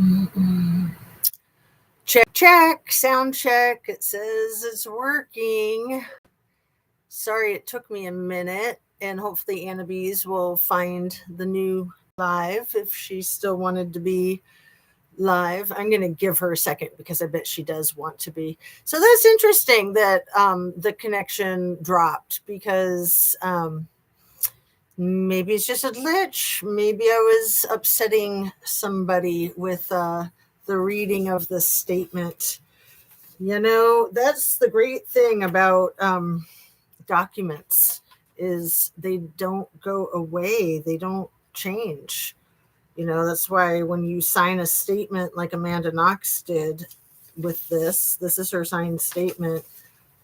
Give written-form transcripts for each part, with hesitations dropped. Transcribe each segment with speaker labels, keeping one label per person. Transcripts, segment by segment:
Speaker 1: Mm-mm. Check, check, sound check. It says it's working. Sorry, it took me a minute, and hopefully Anna Bees will find the new live if she still wanted to be live. I'm going to give her a second because I bet she does want to be. So that's interesting that the connection dropped because maybe it's just a glitch. Maybe I was upsetting somebody with the reading of the statement. You know, that's the great thing about documents is they don't go away. They don't change. You know, that's why when you sign a statement like Amanda Knox did with this is her signed statement.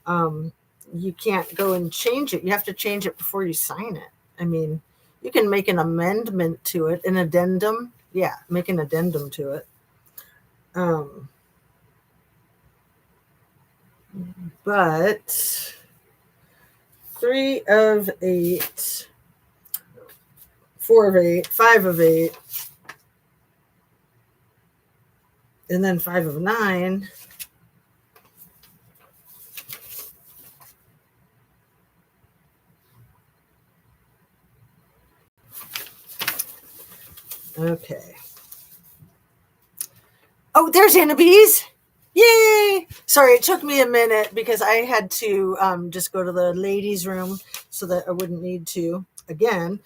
Speaker 1: Um, you can't go and change it. You have to change it before you sign it. I mean, you can make an amendment to it, an addendum. Yeah, make an addendum to it. Um, but 3 of 8, 4 of 8, 5 of 8, and then 5 of 9. Okay. Oh, there's Anna Bees. Yay! Sorry, it took me a minute because I had to just go to the ladies' room so that I wouldn't need to again.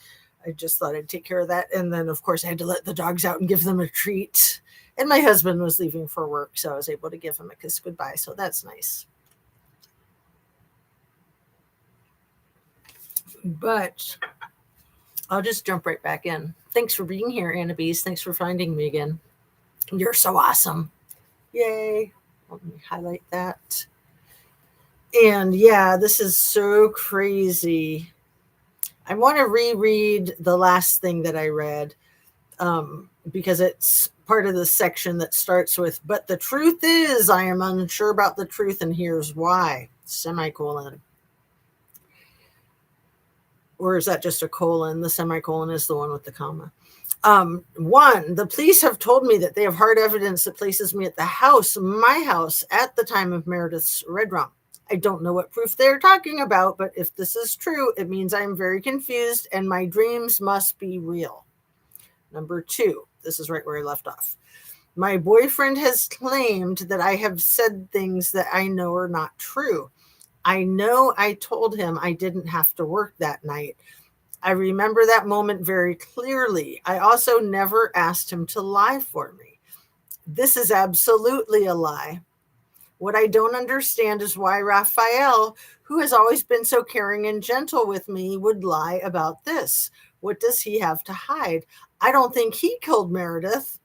Speaker 1: I just thought I'd take care of that. And then, of course, I had to let the dogs out and give them a treat. And my husband was leaving for work, so I was able to give him a kiss goodbye. So that's nice. But I'll just jump right back in. Thanks for being here, Anna Bees. Thanks for finding me again. You're so awesome. Yay. Let me highlight that. And yeah, this is so crazy. I want to reread the last thing that I read because it's part of the section that starts with, but the truth is, I am unsure about the truth, and here's why, semicolon. Or is that just a colon? The semicolon is the one with the comma. 1, the police have told me that they have hard evidence that places me at the house, my house, at the time of Meredith's red rum. I don't know what proof they're talking about, but if this is true, it means I'm very confused and my dreams must be real. Number 2, this is right where I left off. My boyfriend has claimed that I have said things that I know are not true. I know I told him I didn't have to work that night. I remember that moment very clearly. I also never asked him to lie for me. This is absolutely a lie. What I don't understand is why Raphael, who has always been so caring and gentle with me, would lie about this. What does he have to hide? I don't think he killed Meredith,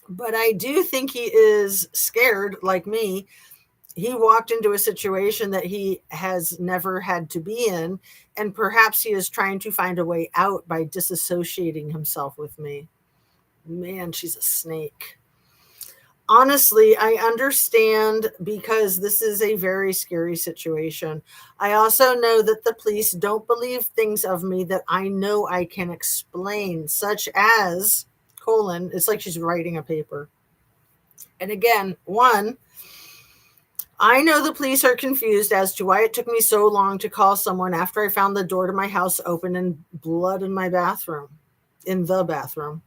Speaker 1: but I do think he is scared like me. He walked into a situation that he has never had to be in, and perhaps he is trying to find a way out by disassociating himself with me. Man, she's a snake. Honestly, I understand because this is a very scary situation. I also know that the police don't believe things of me that I know I can explain, such as, colon, it's like she's writing a paper. And again, 1, I know the police are confused as to why it took me so long to call someone after I found the door to my house open and blood in my bathroom, in the bathroom.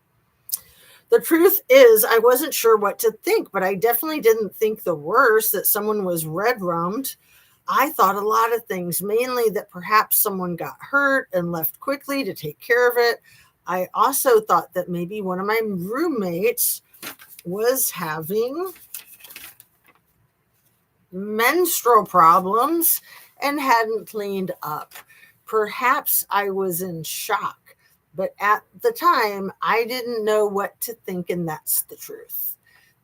Speaker 1: The truth is, I wasn't sure what to think, but I definitely didn't think the worst, that someone was red rummed. I thought a lot of things, mainly that perhaps someone got hurt and left quickly to take care of it. I also thought that maybe one of my roommates was having menstrual problems and hadn't cleaned up. Perhaps I was in shock, but at the time, I didn't know what to think, and that's the truth.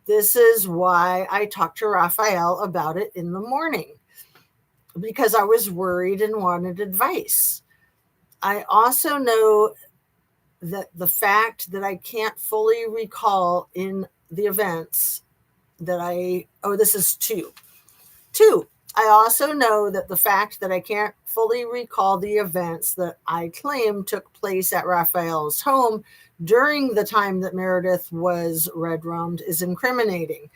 Speaker 1: This is why I talked to Raphael about it in the morning, because I was worried and wanted advice. I also know that the fact that I can't fully recall in the events that this is 2. 2, I also know that the fact that I can't fully recall the events that I claim took place at Raphael's home during the time that Meredith was red-rummed is incriminating.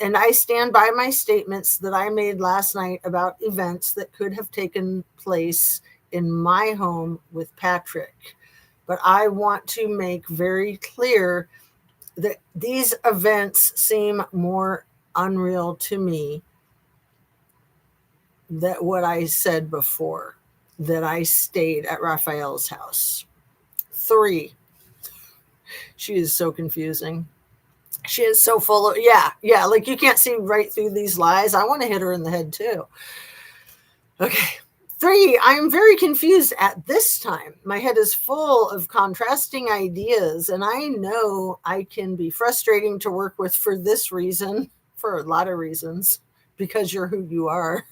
Speaker 1: And I stand by my statements that I made last night about events that could have taken place in my home with Patrick. But I want to make very clear that these events seem more unreal to me than what I said before, that I stayed at Raphael's house. 3, she is so confusing. She is so full of, yeah, like you can't see right through these lies. I want to hit her in the head too. Okay. 3, I am very confused at this time. My head is full of contrasting ideas, and I know I can be frustrating to work with for this reason, for a lot of reasons, because you're who you are.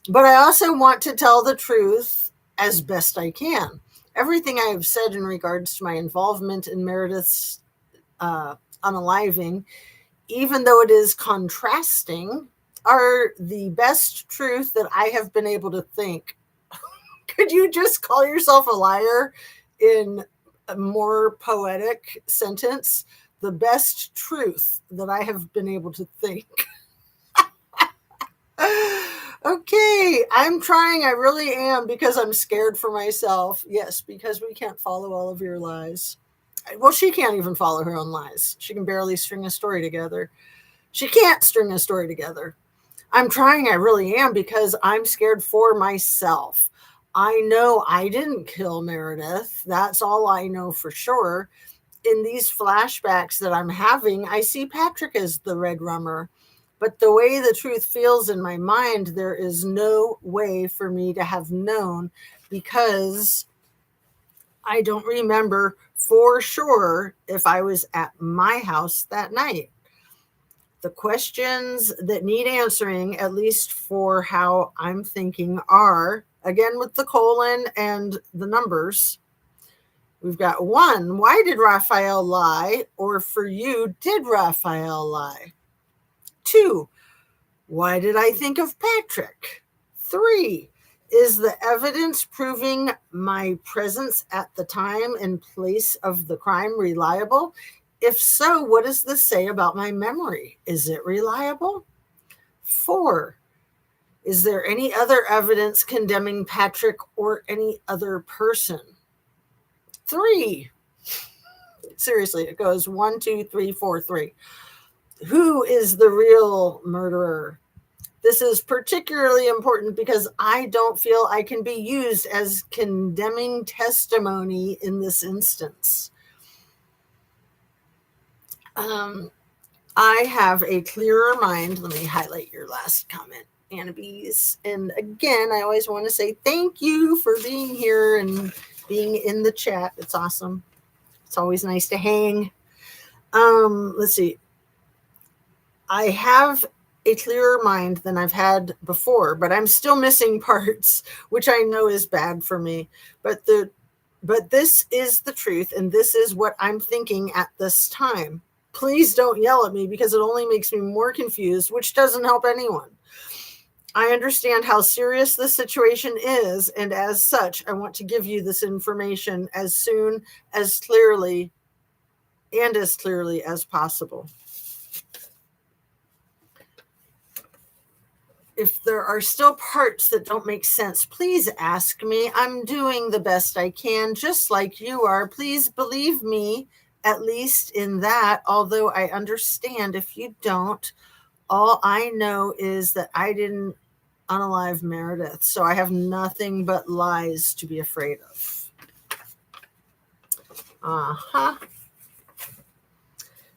Speaker 1: But I also want to tell the truth as best I can. Everything I have said in regards to my involvement in Meredith's unaliving, even though it is contrasting, are the best truth that I have been able to think. Could you just call yourself a liar in a more poetic sentence? The best truth that I have been able to think. Okay, I'm trying. I really am, because I'm scared for myself. Yes, because we can't follow all of your lies. Well, she can't even follow her own lies. She can barely string a story together. She can't string a story together. I'm trying. I really am, because I'm scared for myself. I know I didn't kill Meredith. That's all I know for sure. In these flashbacks that I'm having, I see Patrick as the red rummer. But the way the truth feels in my mind, there is no way for me to have known, because I don't remember for sure if I was at my house that night. The questions that need answering, at least for how I'm thinking, are, again with the colon and the numbers, we've got 1, why did Raphael lie? Or for you, did Raphael lie? 2, why did I think of Patrick? 3, is the evidence proving my presence at the time and place of the crime reliable? If so, what does this say about my memory? Is it reliable? 4, is there any other evidence condemning Patrick or any other person? 3, seriously, it goes 1, 2, 3, 4, 3. Who is the real murderer? This is particularly important because I don't feel I can be used as condemning testimony in this instance. I have a clearer mind. Let me highlight your last comment, Annabise. And again, I always want to say thank you for being here and being in the chat. It's awesome. It's always nice to hang. Let's see. I have a clearer mind than I've had before, but I'm still missing parts, which I know is bad for me. But this is the truth, and this is what I'm thinking at this time. Please don't yell at me, because it only makes me more confused, which doesn't help anyone. I understand how serious this situation is, and as such, I want to give you this information as soon, as clearly, and as clearly as possible. If there are still parts that don't make sense, please ask me. I'm doing the best I can, just like you are. Please believe me, at least in that, although I understand if you don't. All I know is that I didn't unalive Meredith, so I have nothing but lies to be afraid of.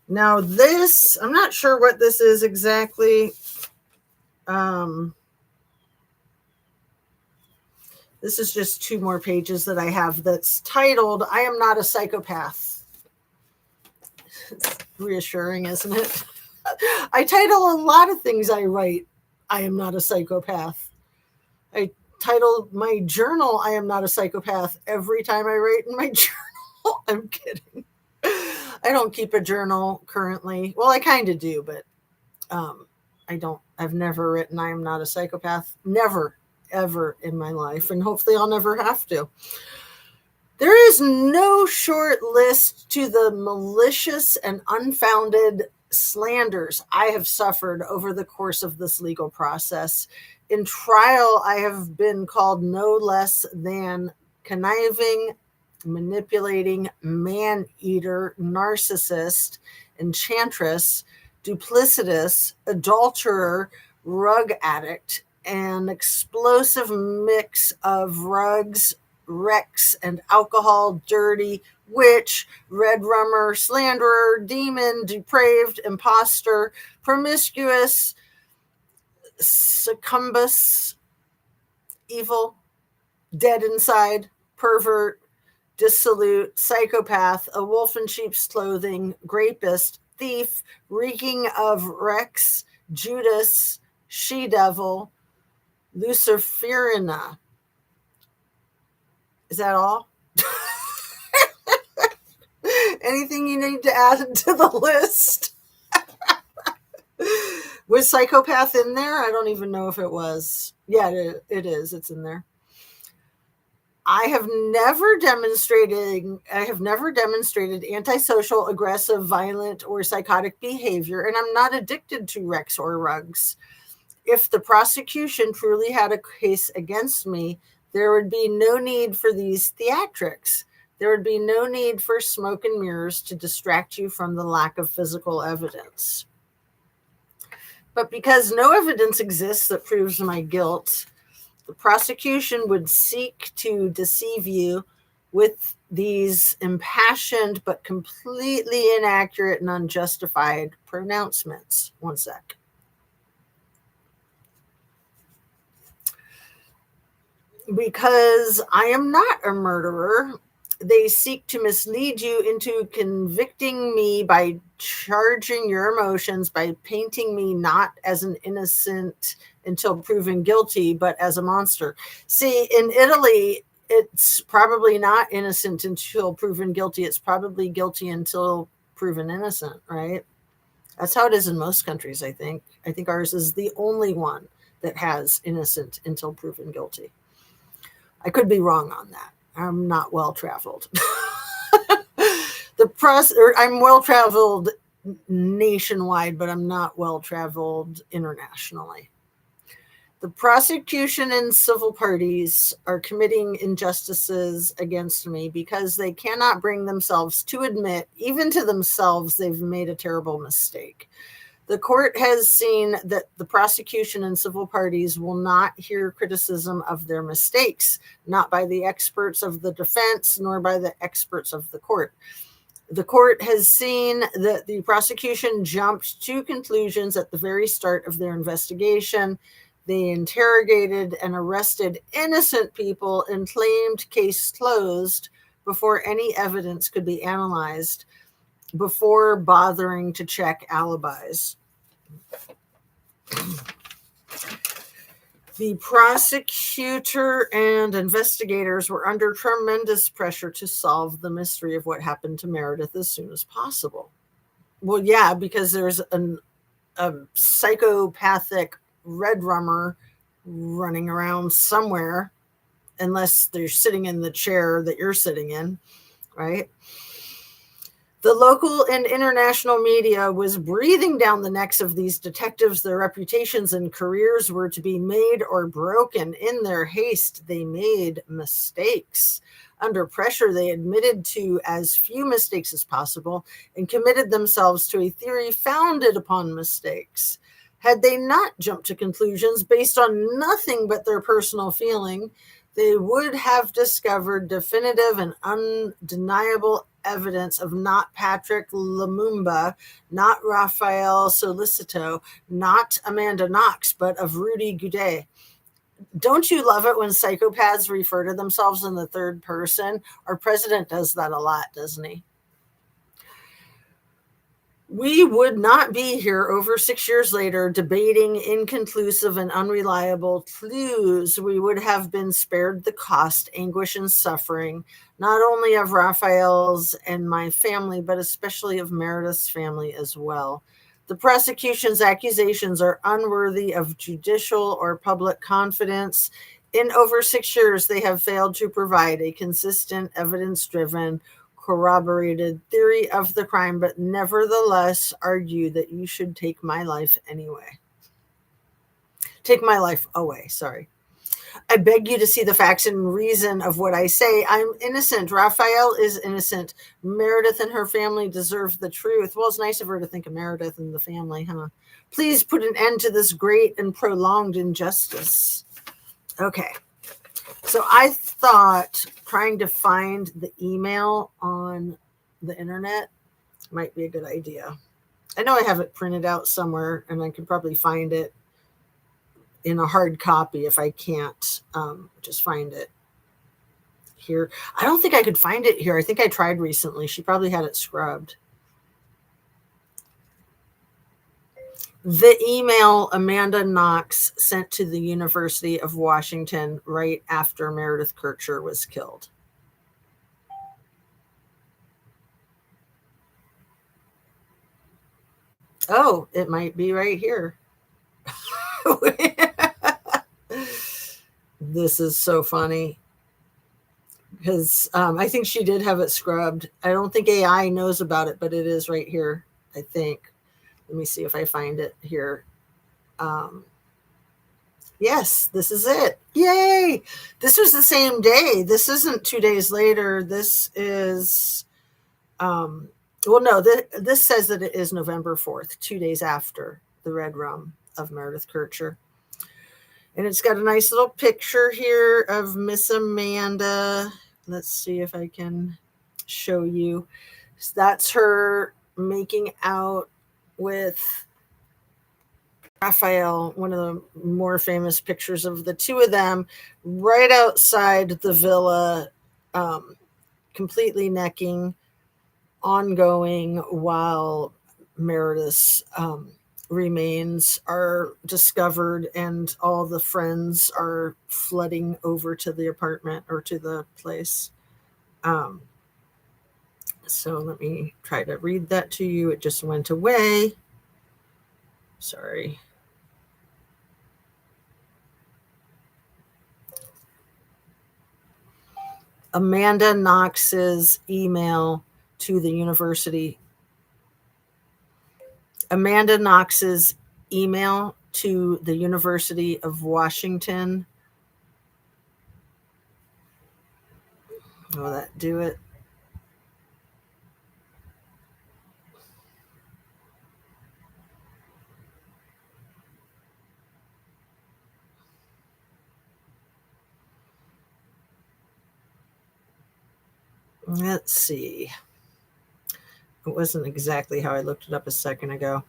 Speaker 1: Now this, I'm not sure what this is exactly. This is just 2 more pages that I have that's titled, I Am Not a Psychopath. It's reassuring, isn't it? I title a lot of things I write, I Am Not a Psychopath. I title my journal, I Am Not a Psychopath, every time I write in my journal. I'm kidding. I don't keep a journal currently. Well, I kind of do, but I've never written I Am Not a Psychopath. Never, ever in my life. And hopefully I'll never have to. There is no short list to the malicious and unfounded slanders I have suffered over the course of this legal process. In trial, I have been called no less than conniving, manipulating, man-eater, narcissist, enchantress, duplicitous, adulterer, rug addict, an explosive mix of rugs, wrecks, and alcohol, dirty, witch, red rummer, slanderer, demon, depraved, impostor, promiscuous, succumbus, evil, dead inside, pervert, dissolute, psychopath, a wolf in sheep's clothing, rapist, thief, reeking of Rex, Judas, she-devil, Luciferina. Is that all? Anything you need to add to the list? Was psychopath in there? I don't even know if it was. Yeah, it is. It's in there. I have never demonstrated antisocial, aggressive, violent, or psychotic behavior, and I'm not addicted to Rex or rugs. If the prosecution truly had a case against me, there would be no need for these theatrics. There would be no need for smoke and mirrors to distract you from the lack of physical evidence. But because no evidence exists that proves my guilt, the prosecution would seek to deceive you with these impassioned but completely inaccurate and unjustified pronouncements. One sec. Because I am not a murderer, they seek to mislead you into convicting me by charging your emotions, by painting me not as an innocent until proven guilty, but as a monster. See, in Italy, it's probably not innocent until proven guilty. It's probably guilty until proven innocent, right? That's how it is in most countries, I think. I think ours is the only one that has innocent until proven guilty. I could be wrong on that. I'm not well-traveled. I'm well-traveled nationwide, but I'm not well-traveled internationally. The prosecution and civil parties are committing injustices against me because they cannot bring themselves to admit, even to themselves, they've made a terrible mistake. The court has seen that the prosecution and civil parties will not hear criticism of their mistakes, not by the experts of the defense, nor by the experts of the court. The court has seen that the prosecution jumped to conclusions at the very start of their investigation. They interrogated and arrested innocent people and claimed case closed before any evidence could be analyzed, before bothering to check alibis. The prosecutor and investigators were under tremendous pressure to solve the mystery of what happened to Meredith as soon as possible. Well, yeah, because there's a psychopathic red rummer running around somewhere, unless they're sitting in the chair that you're sitting in, right? The local and international media was breathing down the necks of these detectives. Their reputations and careers were to be made or broken. In their haste, they made mistakes. Under pressure, they admitted to as few mistakes as possible and committed themselves to a theory founded upon mistakes. Had they not jumped to conclusions based on nothing but their personal feeling, they would have discovered definitive and undeniable evidence of not Patrick Lumumba, not Raphael Solicito, not Amanda Knox, but of Rudy Goudet. Don't you love it when psychopaths refer to themselves in the third person? Our president does that a lot, doesn't he? We would not be here over 6 years later debating inconclusive and unreliable clues. We would have been spared the cost, anguish, and suffering, not only of Raphael's and my family, but especially of Meredith's family as well. The prosecution's accusations are unworthy of judicial or public confidence. In over 6 years, they have failed to provide a consistent, evidence-driven, corroborated theory of the crime, but nevertheless argue that you should take my life anyway. Take my life away, sorry. I beg you to see the facts and reason of what I say. I'm innocent. Raphael is innocent. Meredith and her family deserve the truth. Well, it's nice of her to think of Meredith and the family, huh? Please put an end to this great and prolonged injustice. Okay. So I thought trying to find the email on the internet might be a good idea. I know I have it printed out somewhere, and I could probably find it in a hard copy if I can't just find it here. I don't think I could find it here. I think I tried recently. She probably had it scrubbed. The email Amanda Knox sent to the University of Washington right after Meredith Kircher was killed. Oh, it might be right here. This is so funny because I think she did have it scrubbed. I don't think AI knows about it, but it is right here, I think. Let me see if I find it here. Yes, this is it. Yay! This was the same day. This isn't 2 days later. This is, well, no, this says that it is November 4th, 2 days after the Red Rum of Meredith Kircher. And it's got a nice little picture here of Miss Amanda. Let's see if I can show you. So that's her making out with Raphael, one of the more famous pictures of the two of them, right outside the villa, completely necking, ongoing, while Meredith's remains are discovered and all the friends are flooding over to the apartment or to the place. So let me try to read that to you. It just went away. Sorry. Amanda Knox's email to the university. Amanda Knox's email to the University of Washington. Will that do it? Let's see. It wasn't exactly how I looked it up a second ago.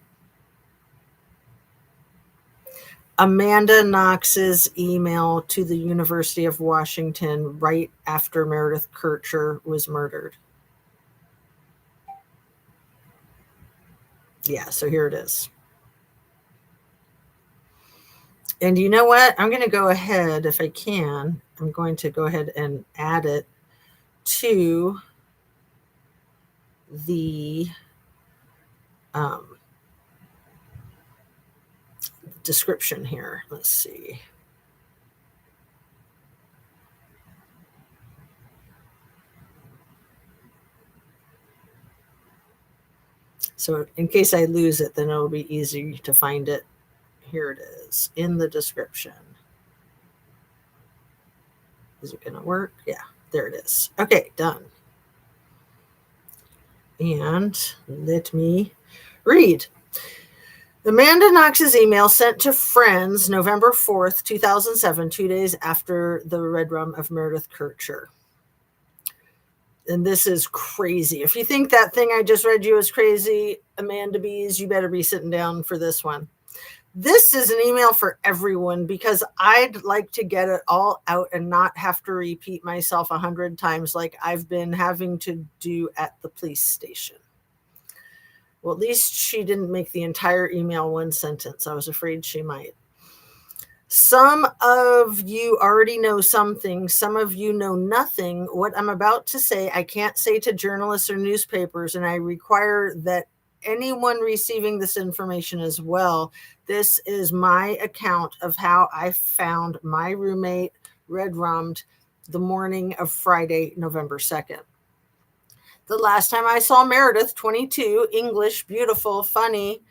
Speaker 1: Amanda Knox's email to the University of Washington right after Meredith Kircher was murdered. Yeah, so here it is. And you know what? I'm going to go ahead, if I can, I'm going to go ahead and add it to the description here. Let's see. So in case I lose it, then it'll be easy to find it. Here it is in the description. Is it going to work? Yeah, there it is. Okay, done. And let me read. Amanda Knox's email sent to friends November 4th, 2007, 2 days after the Red Rum of Meredith Kircher. And this is crazy. If you think that thing I just read you is crazy, Amanda Bees, you better be sitting down for this one. This is an email for everyone because I'd like to get it all out and not have to repeat myself 100 times like I've been having to do at the police station. Well, at least she didn't make the entire email one sentence. I was afraid she might. Some of you already know something. Some of you know nothing. What I'm about to say, I can't say to journalists or newspapers, and I require that anyone receiving this information as well. This is my account of how I found my roommate, red rummed, the morning of Friday, November 2nd. The last time I saw Meredith, 22, English, beautiful, funny,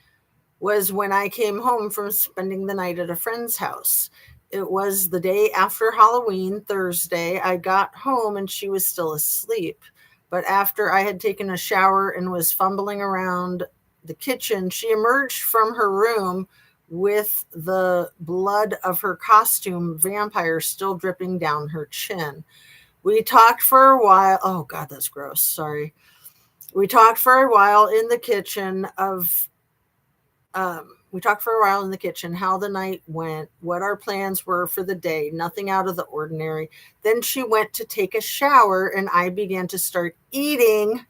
Speaker 1: was when I came home from spending the night at a friend's house. It was the day after Halloween, Thursday. I got home and she was still asleep. But after I had taken a shower and was fumbling around the kitchen, she emerged from her room with the blood of her costume vampire still dripping down her chin. We talked for a while. Oh, God, that's gross. Sorry. We talked for a while in the kitchen how the night went, what our plans were for the day, nothing out of the ordinary. Then she went to take a shower and I began to start eating.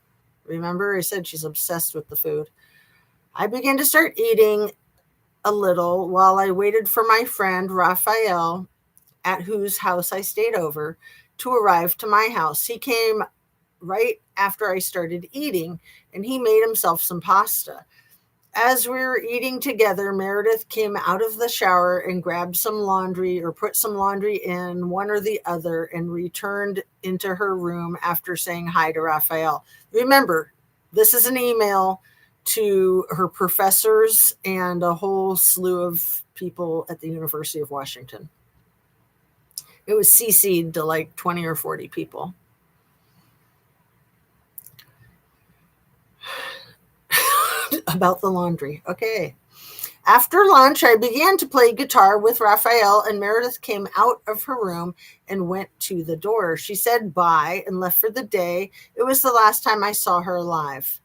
Speaker 1: Remember, I said she's obsessed with the food. I began to start eating a little while I waited for my friend Raphael, at whose house I stayed over, to arrive to my house. He came right after I started eating and he made himself some pasta. As we were eating together, Meredith came out of the shower and grabbed some laundry or put some laundry in, one or the other, and returned into her room after saying hi to Raphael. Remember, this is an email to her professors and a whole slew of people at the University of Washington. It was CC'd to like 20 or 40 people. About the laundry. Okay. After lunch, I began to play guitar with Raphael, and Meredith came out of her room and went to the door. She said bye and left for the day. It was the last time I saw her alive.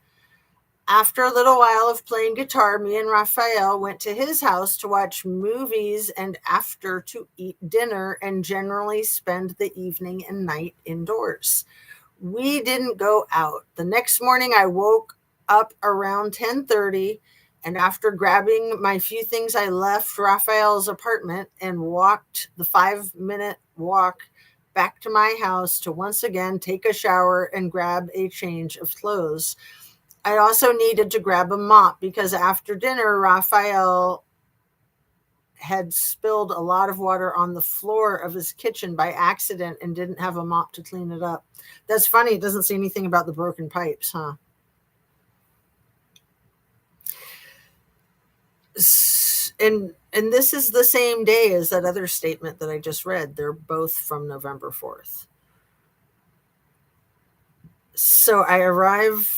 Speaker 1: After a little while of playing guitar, me and Raphael went to his house to watch movies and after to eat dinner and generally spend the evening and night indoors. We didn't go out. The next morning, I woke up around 10:30, and after grabbing my few things, I left Raphael's apartment and walked the 5-minute walk back to my house to once again take a shower and grab a change of clothes. I also needed to grab a mop because after dinner, Raphael had spilled a lot of water on the floor of his kitchen by accident and didn't have a mop to clean it up. That's funny. It doesn't say anything about the broken pipes, huh? And this is the same day as that other statement that I just read. They're both from November 4th. So I arrived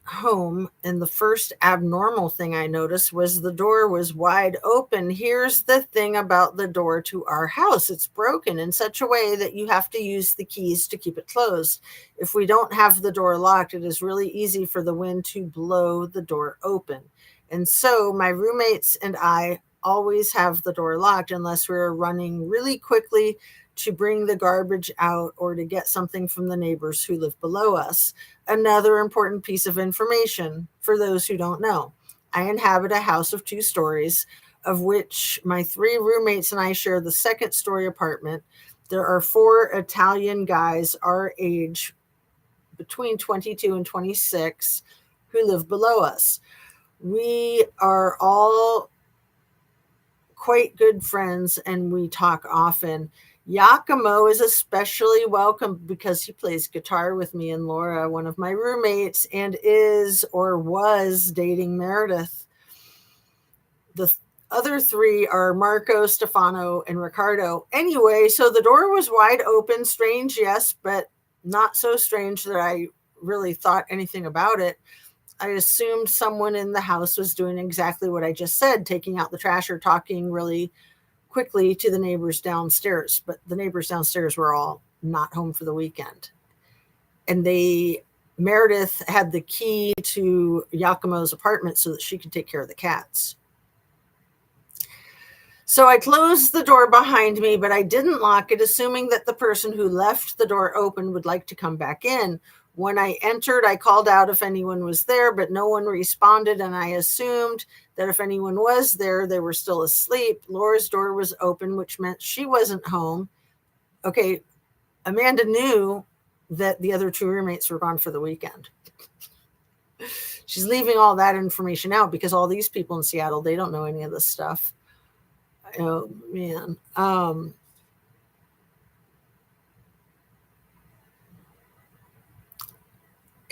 Speaker 1: home, and the first abnormal thing I noticed was the door was wide open. Here's the thing about the door to our house. It's broken in such a way that you have to use the keys to keep it closed. If we don't have the door locked, it is really easy for the wind to blow the door open. And so my roommates and I always have the door locked unless we're running really quickly to bring the garbage out or to get something from the neighbors who live below us. Another important piece of information for those who don't know. I inhabit a house of 2 stories, of which my 3 roommates and I share the second-story apartment. There are 4 Italian guys our age, between 22 and 26, who live below us. We are all quite good friends and we talk often. Giacomo is especially welcome because he plays guitar with me and Laura, one of my roommates, and is or was dating Meredith. The other 3 are Marco, Stefano, and Ricardo. Anyway, so the door was wide open. Strange, yes, but not so strange that I really thought anything about it. I assumed someone in the house was doing exactly what I just said, taking out the trash or talking really quickly to the neighbors downstairs. But the neighbors downstairs were all not home for the weekend. And Meredith had the key to Giacomo's apartment so that she could take care of the cats. So I closed the door behind me, but I didn't lock it, assuming that the person who left the door open would like to come back in. When I entered, I called out if anyone was there, but no one responded, and I assumed that if anyone was there, they were still asleep. Laura's door was open, which meant she wasn't home. Okay, Amanda knew that the other 2 roommates were gone for the weekend. She's leaving all that information out because all these people in Seattle, they don't know any of this stuff. Oh, man.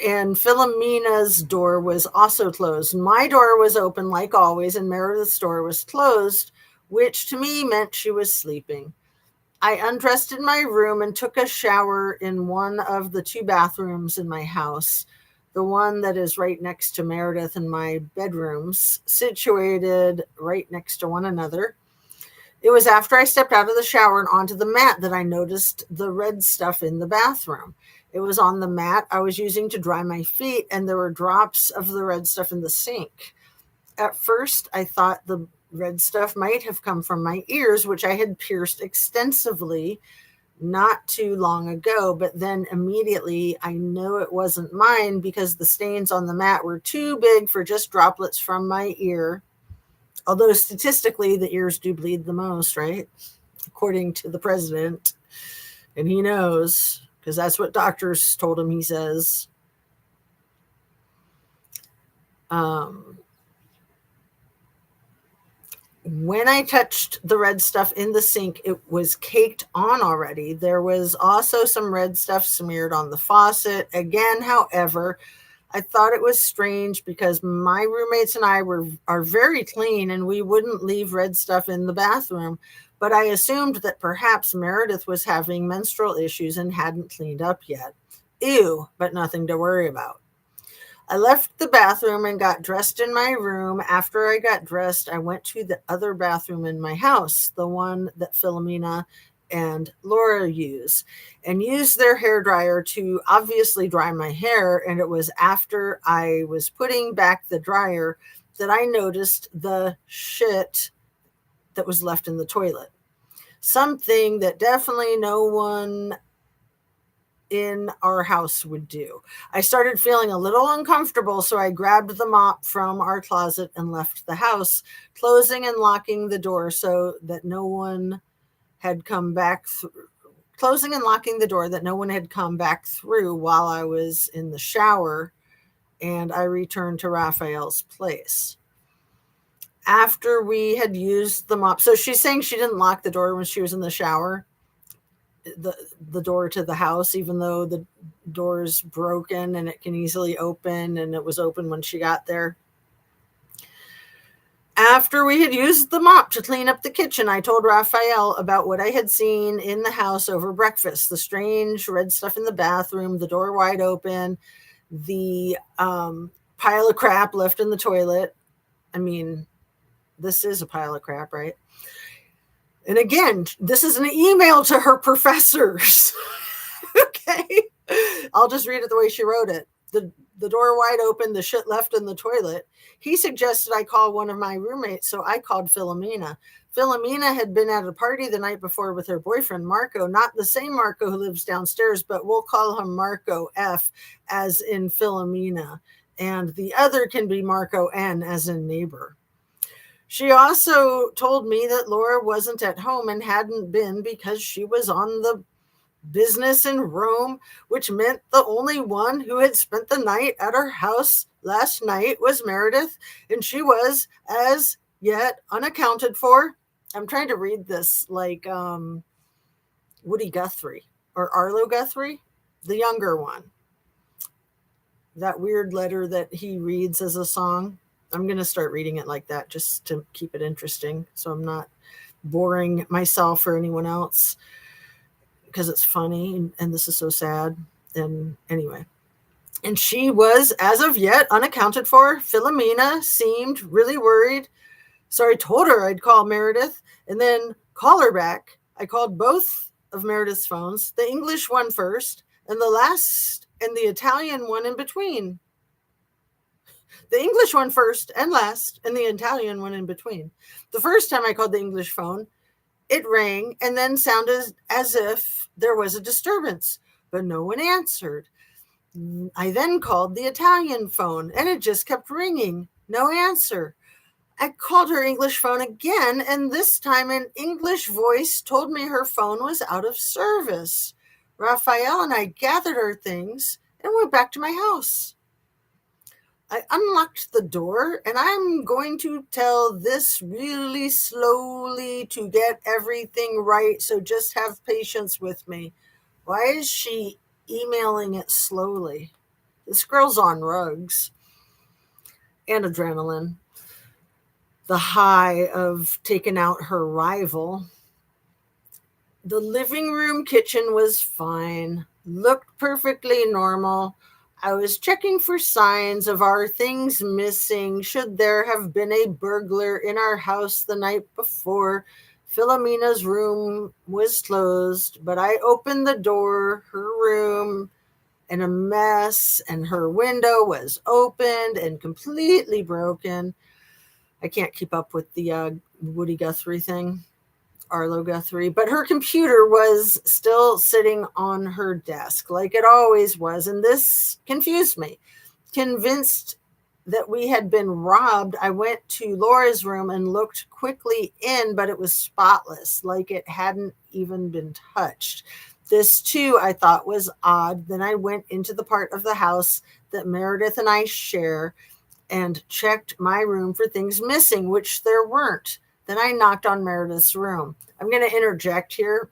Speaker 1: And Philomena's door was also closed. My door was open like always, and Meredith's door was closed, which to me meant she was sleeping. I undressed in my room and took a shower in one of the two bathrooms in my house, the one that is right next to Meredith and my bedrooms, situated right next to one another. It was after I stepped out of the shower and onto the mat that I noticed the red stuff in the bathroom. It was on the mat I was using to dry my feet, and there were drops of the red stuff in the sink. At first, I thought the red stuff might have come from my ears, which I had pierced extensively not too long ago, but then immediately I knew it wasn't mine because the stains on the mat were too big for just droplets from my ear. Although statistically, the ears do bleed the most, right? According to the president. And he knows, because that's what doctors told him, he says. When I touched the red stuff in the sink, it was caked on already. There was also some red stuff smeared on the faucet. Again, however, I thought it was strange because my roommates and I are very clean and we wouldn't leave red stuff in the bathroom. But I assumed that perhaps Meredith was having menstrual issues and hadn't cleaned up yet. Ew, but nothing to worry about. I left the bathroom and got dressed in my room. After I got dressed, I went to the other bathroom in my house, the one that Philomena and Laura use, and used their hairdryer to obviously dry my hair. And it was after I was putting back the dryer that I noticed the shit that was left in the toilet. Something that definitely no one in our house would do. I started feeling a little uncomfortable, so I grabbed the mop from our closet and left the house, closing and locking the door so that no one had come back closing and locking the door that no one had come back through while I was in the shower, and I returned to Raphael's place. After we had used the mop, so she's saying she didn't lock the door when she was in the shower, the door to the house, even though the door's broken and it can easily open, and it was open when she got there. After we had used the mop to clean up the kitchen, I told Raphael about what I had seen in the house over breakfast, the strange red stuff in the bathroom, the door wide open, the pile of crap left in the toilet. I mean, this is a pile of crap, right? And again, this is an email to her professors. Okay. I'll just read it the way she wrote it. The door wide open, the shit left in the toilet. He suggested I call one of my roommates, so I called Philomena. Philomena had been at a party the night before with her boyfriend, Marco, not the same Marco who lives downstairs, but we'll call him Marco F, as in Philomena. And the other can be Marco N, as in neighbor. She also told me that Laura wasn't at home and hadn't been because she was on the business in Rome, which meant the only one who had spent the night at her house last night was Meredith, and she was as yet unaccounted for. I'm trying to read this like Woody Guthrie or Arlo Guthrie, the younger one. That weird letter that he reads as a song. I'm going to start reading it like that just to keep it interesting, so I'm not boring myself or anyone else, because it's funny and this is so sad. And anyway, and she was as of yet unaccounted for. Philomena seemed really worried, so I told her I'd call Meredith and then call her back. I called both of Meredith's phones, the English one first and the last and the Italian one in between. The English one first and last, and the Italian one in between. The first time I called the English phone, it rang and then sounded as if there was a disturbance, but no one answered. I then called the Italian phone, and it just kept ringing. No answer. I called her English phone again, and this time an English voice told me her phone was out of service. Raphael and I gathered our things and went back to my house. I unlocked the door, and I'm going to tell this really slowly to get everything right, so just have patience with me. Why is she emailing it slowly? This girl's on drugs and adrenaline. The high of taking out her rival. The living room kitchen was fine, looked perfectly normal. I was checking for signs of our things missing. Should there have been a burglar in our house the night before? Philomena's room was closed, but I opened the door. Her room in a mess, and her window was opened and completely broken. I can't keep up with the Woody Guthrie thing. Arlo Guthrie, but her computer was still sitting on her desk like it always was. And this confused me. Convinced that we had been robbed, I went to Laura's room and looked quickly in, but it was spotless, like it hadn't even been touched. This too, I thought, was odd. Then I went into the part of the house that Meredith and I share and checked my room for things missing, which there weren't. Then I knocked on Meredith's room. I'm going to interject here.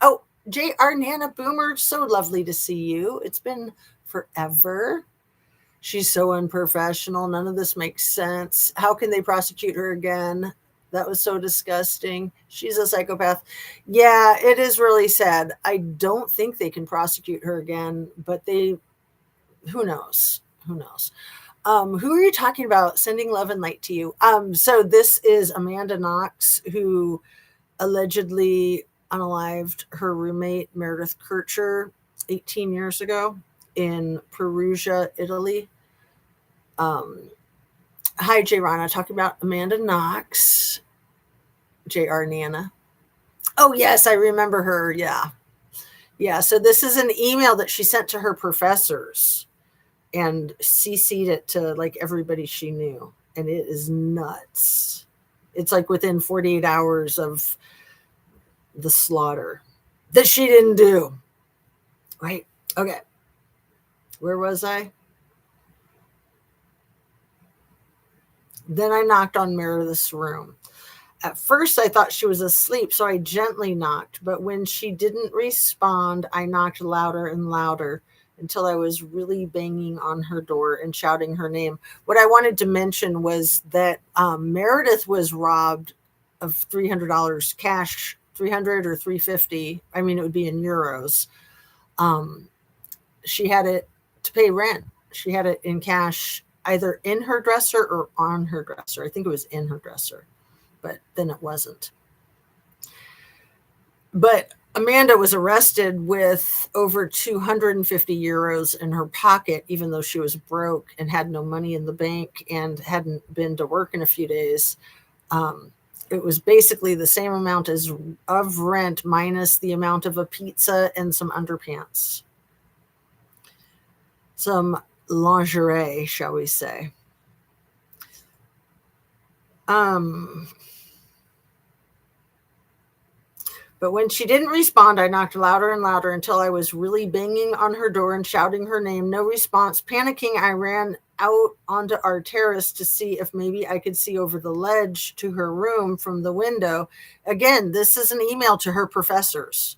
Speaker 1: Oh, J.R. Nana Boomer, so lovely to see you. It's been forever. She's so unprofessional. None of this makes sense. How can they prosecute her again? That was so disgusting. She's a psychopath. Yeah, it is really sad. I don't think they can prosecute her again, but who knows? Who knows? Who are you talking about? Sending love and light to you. So this is Amanda Knox, who allegedly unalived her roommate, Meredith Kircher, 18 years ago in Perugia, Italy. Hi, J. Rana, talking about Amanda Knox, J.R. Nana. Oh, yes, I remember her. Yeah. Yeah. So this is an email that she sent to her professors and CC'd it to like everybody she knew. And it is nuts. It's like within 48 hours of the slaughter that she didn't do. Right? Okay. Where was I? Then I knocked on Meredith's room. At first, I thought she was asleep, so I gently knocked. But when she didn't respond, I knocked louder and louder until I was really banging on her door and shouting her name. What I wanted to mention was that Meredith was robbed of $300 cash, 300 or 350. I mean, it would be in euros. She had it to pay rent. She had it in cash, either in her dresser or on her dresser. I think it was in her dresser, but then it wasn't. But Amanda was arrested with over 250 euros in her pocket, even though she was broke and had no money in the bank and hadn't been to work in a few days. It was basically the same amount of rent minus the amount of a pizza and some underpants. Some lingerie, shall we say. But when she didn't respond, I knocked louder and louder until I was really banging on her door and shouting her name. No response. Panicking, I ran out onto our terrace to see if maybe I could see over the ledge to her room from the window. Again, this is an email to her professors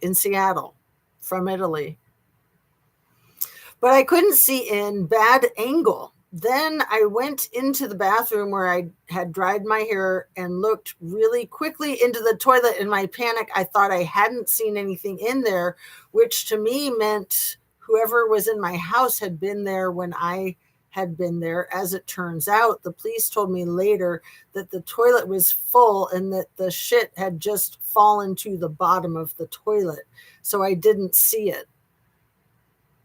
Speaker 1: in Seattle from Italy. But I couldn't see in. Bad angle. Then I went into the bathroom where I had dried my hair and looked really quickly into the toilet. In my panic, I thought I hadn't seen anything in there, which to me meant whoever was in my house had been there when I had been there. As it turns out, the police told me later that the toilet was full and that the shit had just fallen to the bottom of the toilet. So I didn't see it.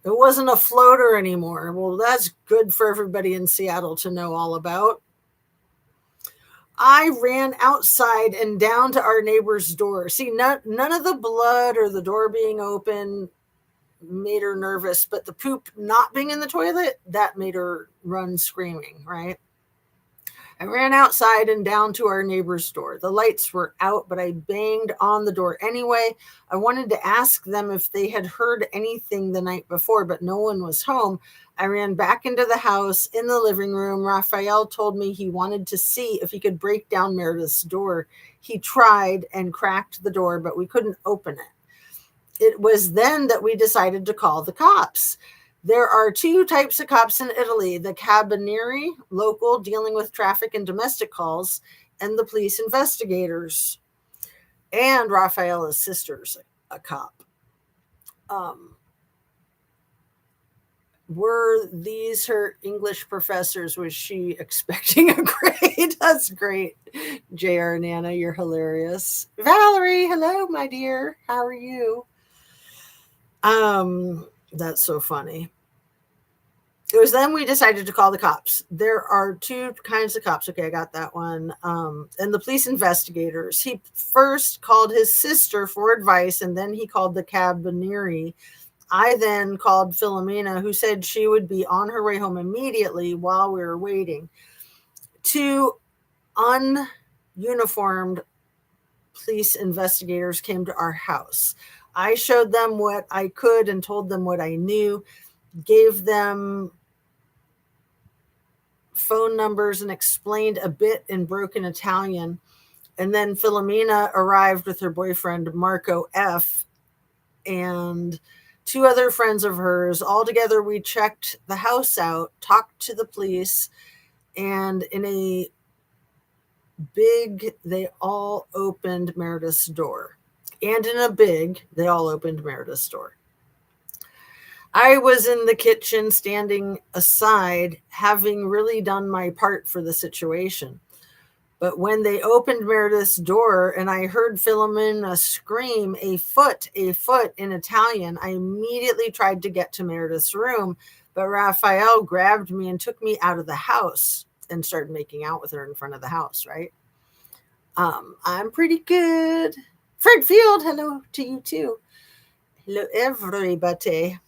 Speaker 1: It wasn't a floater anymore. Well, that's good for everybody in Seattle to know all about. I ran outside and down to our neighbor's door. See, none of the blood or the door being open made her nervous, but the poop not being in the toilet, that made her run screaming, right? I ran outside and down to our neighbor's door. The lights were out, but I banged on the door anyway. I wanted to ask them if they had heard anything the night before, but no one was home. I ran back into the house in the living room. Raphael told me he wanted to see if he could break down Meredith's door. He tried and cracked the door, but we couldn't open it. It was then that we decided to call the cops. There are two types of cops in Italy: the carabinieri, local, dealing with traffic and domestic calls, and the police investigators. And Raphaela's sister's a cop. Were these her English professors? Was she expecting a grade? That's great. JR Nana, you're hilarious. Valerie, hello, my dear. How are you? That's so funny. It was then we decided to call the cops. There are two kinds of cops. Okay, I got that one. And the police investigators. He first called his sister for advice, and then he called the carabinieri. I then called Philomena, who said she would be on her way home immediately while we were waiting. Two ununiformed police investigators came to our house. I showed them what I could and told them what I knew, gave them phone numbers and explained a bit in broken Italian. And then Philomena arrived with her boyfriend, Marco F., and two other friends of hers. All together, we checked the house out, talked to the police, and in a big, they all opened Meredith's door. And in a big, they all opened Meredith's door. I was in the kitchen standing aside, having really done my part for the situation. But when they opened Meredith's door and I heard Philomena scream, a foot in Italian, I immediately tried to get to Meredith's room, but Raphael grabbed me and took me out of the house and started making out with her in front of the house, right? I'm pretty good. Fred Field, hello to you too. Hello, everybody.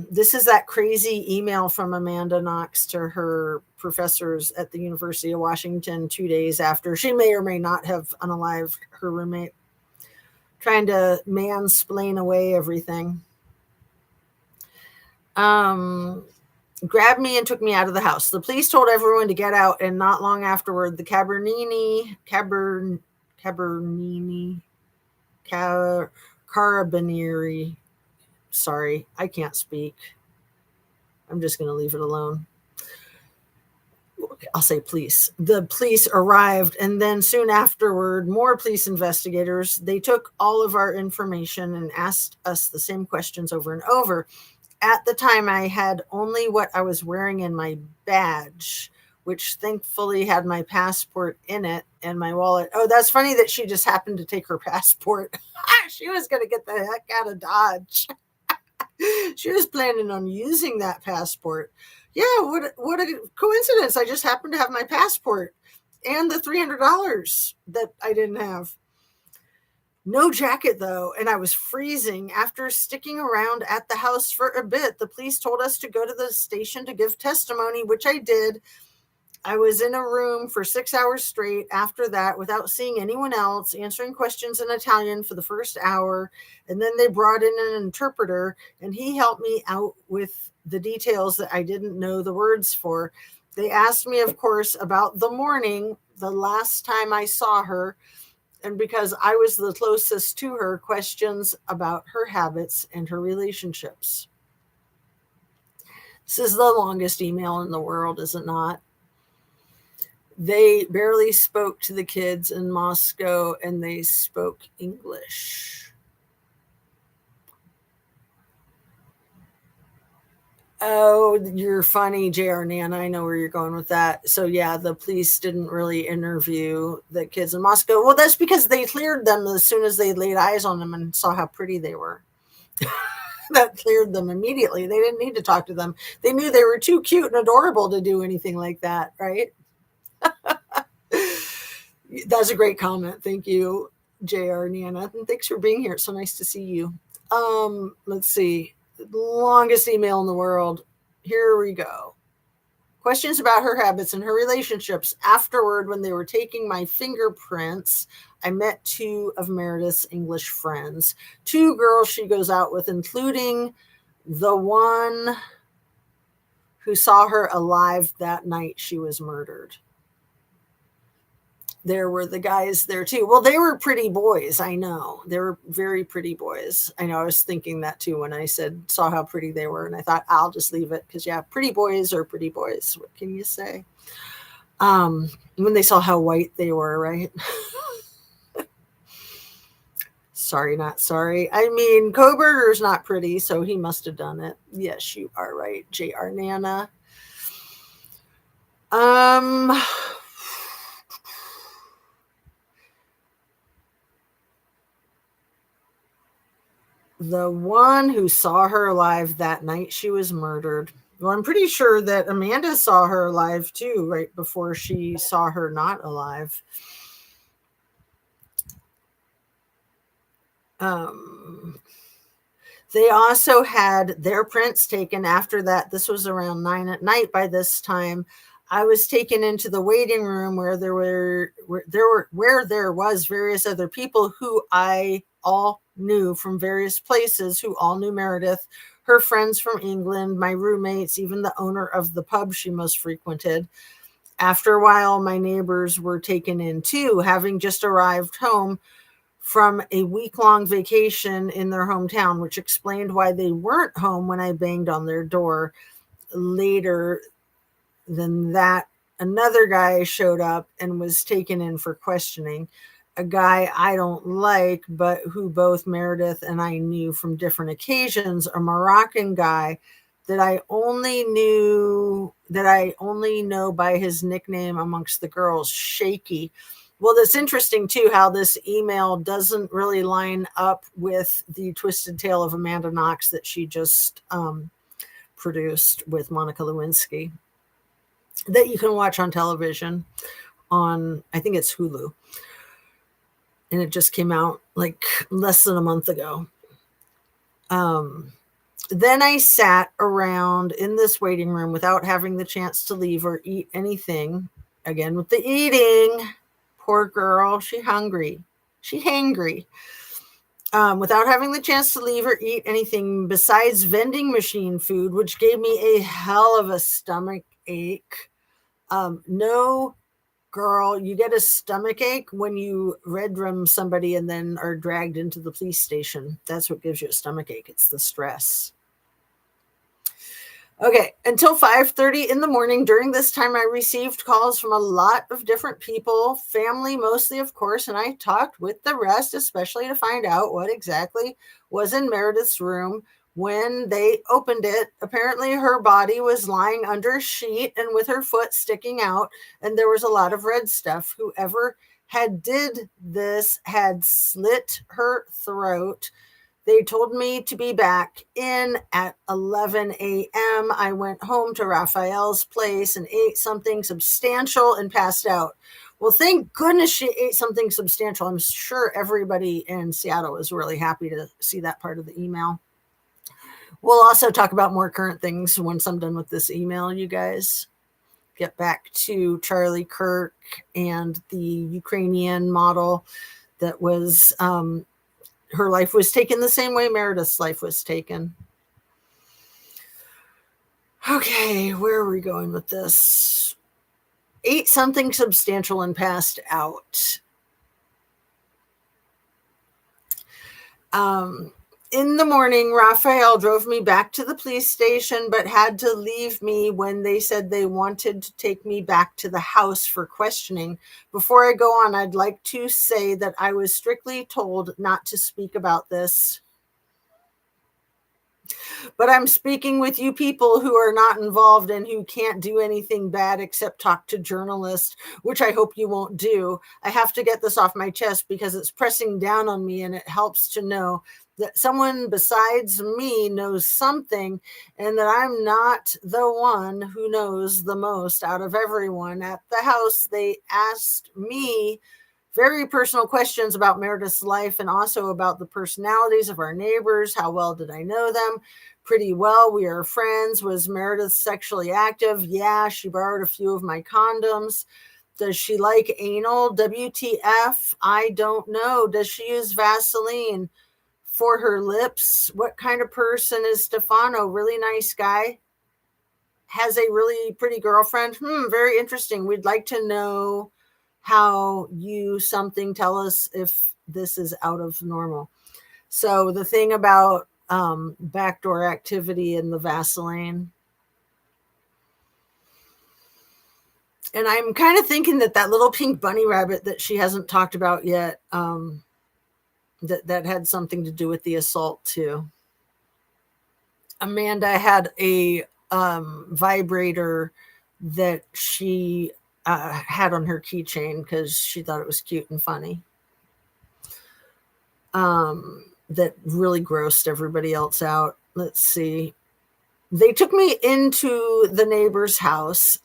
Speaker 1: This is that crazy email from Amanda Knox to her professors at the University of Washington 2 days after she may or may not have unalived her roommate, trying to mansplain away everything. Grabbed me and took me out of the house. The police told everyone to get out, and not long afterward, the carabinieri. Sorry, I can't speak. I'm just going to leave it alone. I'll say police. The police arrived, and then soon afterward, more police investigators. They took all of our information and asked us the same questions over and over. At the time, I had only what I was wearing in my badge, which thankfully had my passport in it and my wallet. Oh, that's funny that she just happened to take her passport. She was going to get the heck out of Dodge. She was planning on using that passport. Yeah, what a coincidence. I just happened to have my passport and the $300 that I didn't have. No jacket, though, and I was freezing. After sticking around at the house for a bit, the police told us to go to the station to give testimony, which I did. I was in a room for 6 hours straight after that without seeing anyone else, answering questions in Italian for the first hour. And then they brought in an interpreter, and he helped me out with the details that I didn't know the words for. They asked me, of course, about the morning, the last time I saw her. And because I was the closest to her, questions about her habits and her relationships. This is the longest email in the world, is it not? They barely spoke to the kids in Moscow, and they spoke English. Oh, you're funny, JR Nana. I know where you're going with that. So yeah, the police didn't really interview the kids in Moscow. Well, that's because they cleared them as soon as they laid eyes on them and saw how pretty they were. That cleared them immediately. They didn't need to talk to them. They knew they were too cute and adorable to do anything like that, right? That's a great comment. Thank you, JR Nana. And thanks for being here. It's so nice to see you. Let's see. The longest email in the world. Here we go. Questions about her habits and her relationships. Afterward, when they were taking my fingerprints, I met two of Meredith's English friends. Two girls she goes out with, including the one who saw her alive that night she was murdered. there were the guys there too. Well, they were pretty boys. I know they were very pretty boys. I know. I was thinking that too when I saw how pretty they were, and I thought I'll just leave it because yeah, pretty boys are pretty boys. What can you say? When they saw how white they were, right? Sorry, not sorry. I mean, Koberger's not pretty, so he must have done it. Yes, you are right, J.R. Nana. The one who saw her alive that night she was murdered. Well, I'm pretty sure that Amanda saw her alive too, right before she saw her not alive. They also had their prints taken after that. This was around 9 at night by this time. I was taken into the waiting room where there was various other people who I all knew from various places, who all knew Meredith, her friends from England, my roommates, even the owner of the pub she most frequented. After a while, my neighbors were taken in too, having just arrived home from a week-long vacation in their hometown, which explained why they weren't home when I banged on their door. Later than that, another guy showed up and was taken in for questioning. A guy I don't like, but who both Meredith and I knew from different occasions, a Moroccan guy that I only know by his nickname amongst the girls, Shaky. Well, that's interesting too, how this email doesn't really line up with the Twisted Tale of Amanda Knox that she just produced with Monica Lewinsky, that you can watch on television on, I think it's Hulu. And it just came out like less than a month ago. Then I sat around in this waiting room without having the chance to leave or eat anything. Again, with the eating. Poor girl, she hangry. Without having the chance to leave or eat anything besides vending machine food, which gave me a hell of a stomach ache. No, girl, you get a stomach ache when you red room somebody and then are dragged into the police station. That's what gives you a stomach ache. It's the stress. Okay, until 5:30 in the morning. During this time, I received calls from a lot of different people, family mostly, of course, and I talked with the rest, especially to find out what exactly was in Meredith's room. When they opened it, apparently her body was lying under a sheet and with her foot sticking out, and there was a lot of red stuff. Whoever had did this had slit her throat. They told me to be back in at 11 a.m. I went home to Raphael's place and ate something substantial and passed out. Well, thank goodness she ate something substantial. I'm sure everybody in Seattle is really happy to see that part of the email. We'll also talk about more current things once I'm done with this email, you guys. Get back to Charlie Kirk and the Ukrainian model that was... her life was taken the same way Meredith's life was taken. Okay, where are we going with this? Ate something substantial and passed out. In the morning, Raphael drove me back to the police station, but had to leave me when they said they wanted to take me back to the house for questioning. Before I go on, I'd like to say that I was strictly told not to speak about this. But I'm speaking with you people who are not involved and who can't do anything bad except talk to journalists, which I hope you won't do. I have to get this off my chest because it's pressing down on me, and it helps to know that someone besides me knows something, and that I'm not the one who knows the most out of everyone. At the house, they asked me very personal questions about Meredith's life and also about the personalities of our neighbors. How well did I know them? Pretty well. We are friends. Was Meredith sexually active? Yeah, she borrowed a few of my condoms. Does she like anal? WTF? I don't know. Does she use Vaseline for her lips? What kind of person is Stefano? Really nice guy. Has a really pretty girlfriend. Very interesting. We'd like to know how you something, tell us if this is out of normal. So the thing about backdoor activity in the Vaseline, and I'm kind of thinking that little pink bunny rabbit that she hasn't talked about yet, that had something to do with the assault too. Amanda had a vibrator that she had on her keychain because she thought it was cute and funny. That really grossed everybody else out. Let's see. They took me into the neighbor's house.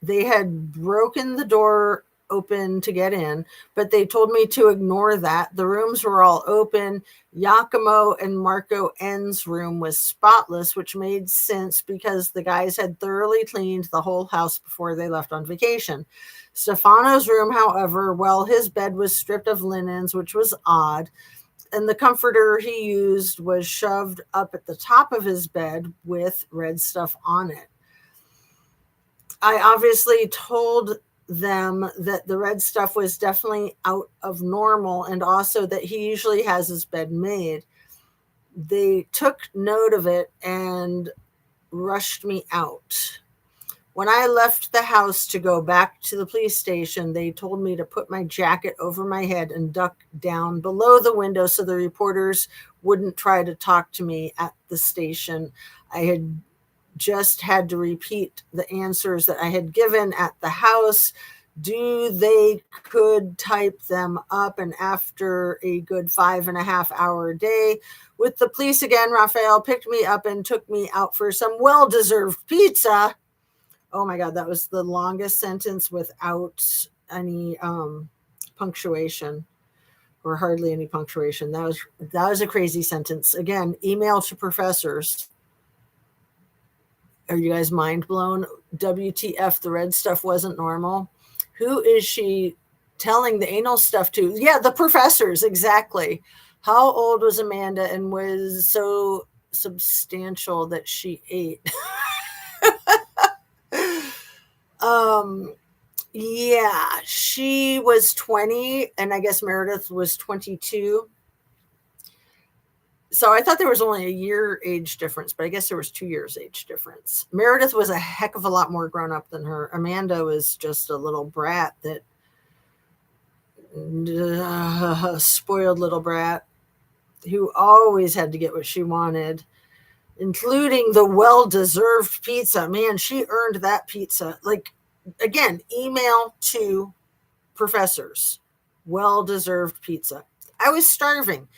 Speaker 1: They had broken the door open to get in, but they told me to ignore that. The rooms were all open. Giacomo and Marco N's room was spotless, which made sense because the guys had thoroughly cleaned the whole house before they left on vacation. Stefano's room, however, well, his bed was stripped of linens, which was odd, and the comforter he used was shoved up at the top of his bed with red stuff on it. I obviously told them that the red stuff was definitely out of normal, and also that he usually has his bed made. They took note of it and rushed me out. When I left the house to go back to the police station, they told me to put my jacket over my head and duck down below the window so the reporters wouldn't try to talk to me at the station. I had just had to repeat the answers that I had given at the house. They could type them up, and after a good 5.5-hour day with the police again, Raphael picked me up and took me out for some well-deserved pizza. Oh my God, that was the longest sentence without any punctuation, or hardly any punctuation. That was a crazy sentence. Again, email to professors. Are you guys mind blown? WTF, the red stuff wasn't normal. Who is she telling the anal stuff to? Yeah, the professors, exactly. How old was Amanda and was so substantial that she ate? Yeah, she was 20, and I guess Meredith was 22. So I thought there was only a year age difference, but I guess there was 2 years age difference. Meredith was a heck of a lot more grown up than her. Amanda was just a little brat, that spoiled little brat who always had to get what she wanted, including the well-deserved pizza. Man, she earned that pizza. Like, again, email to professors, well-deserved pizza. I was starving,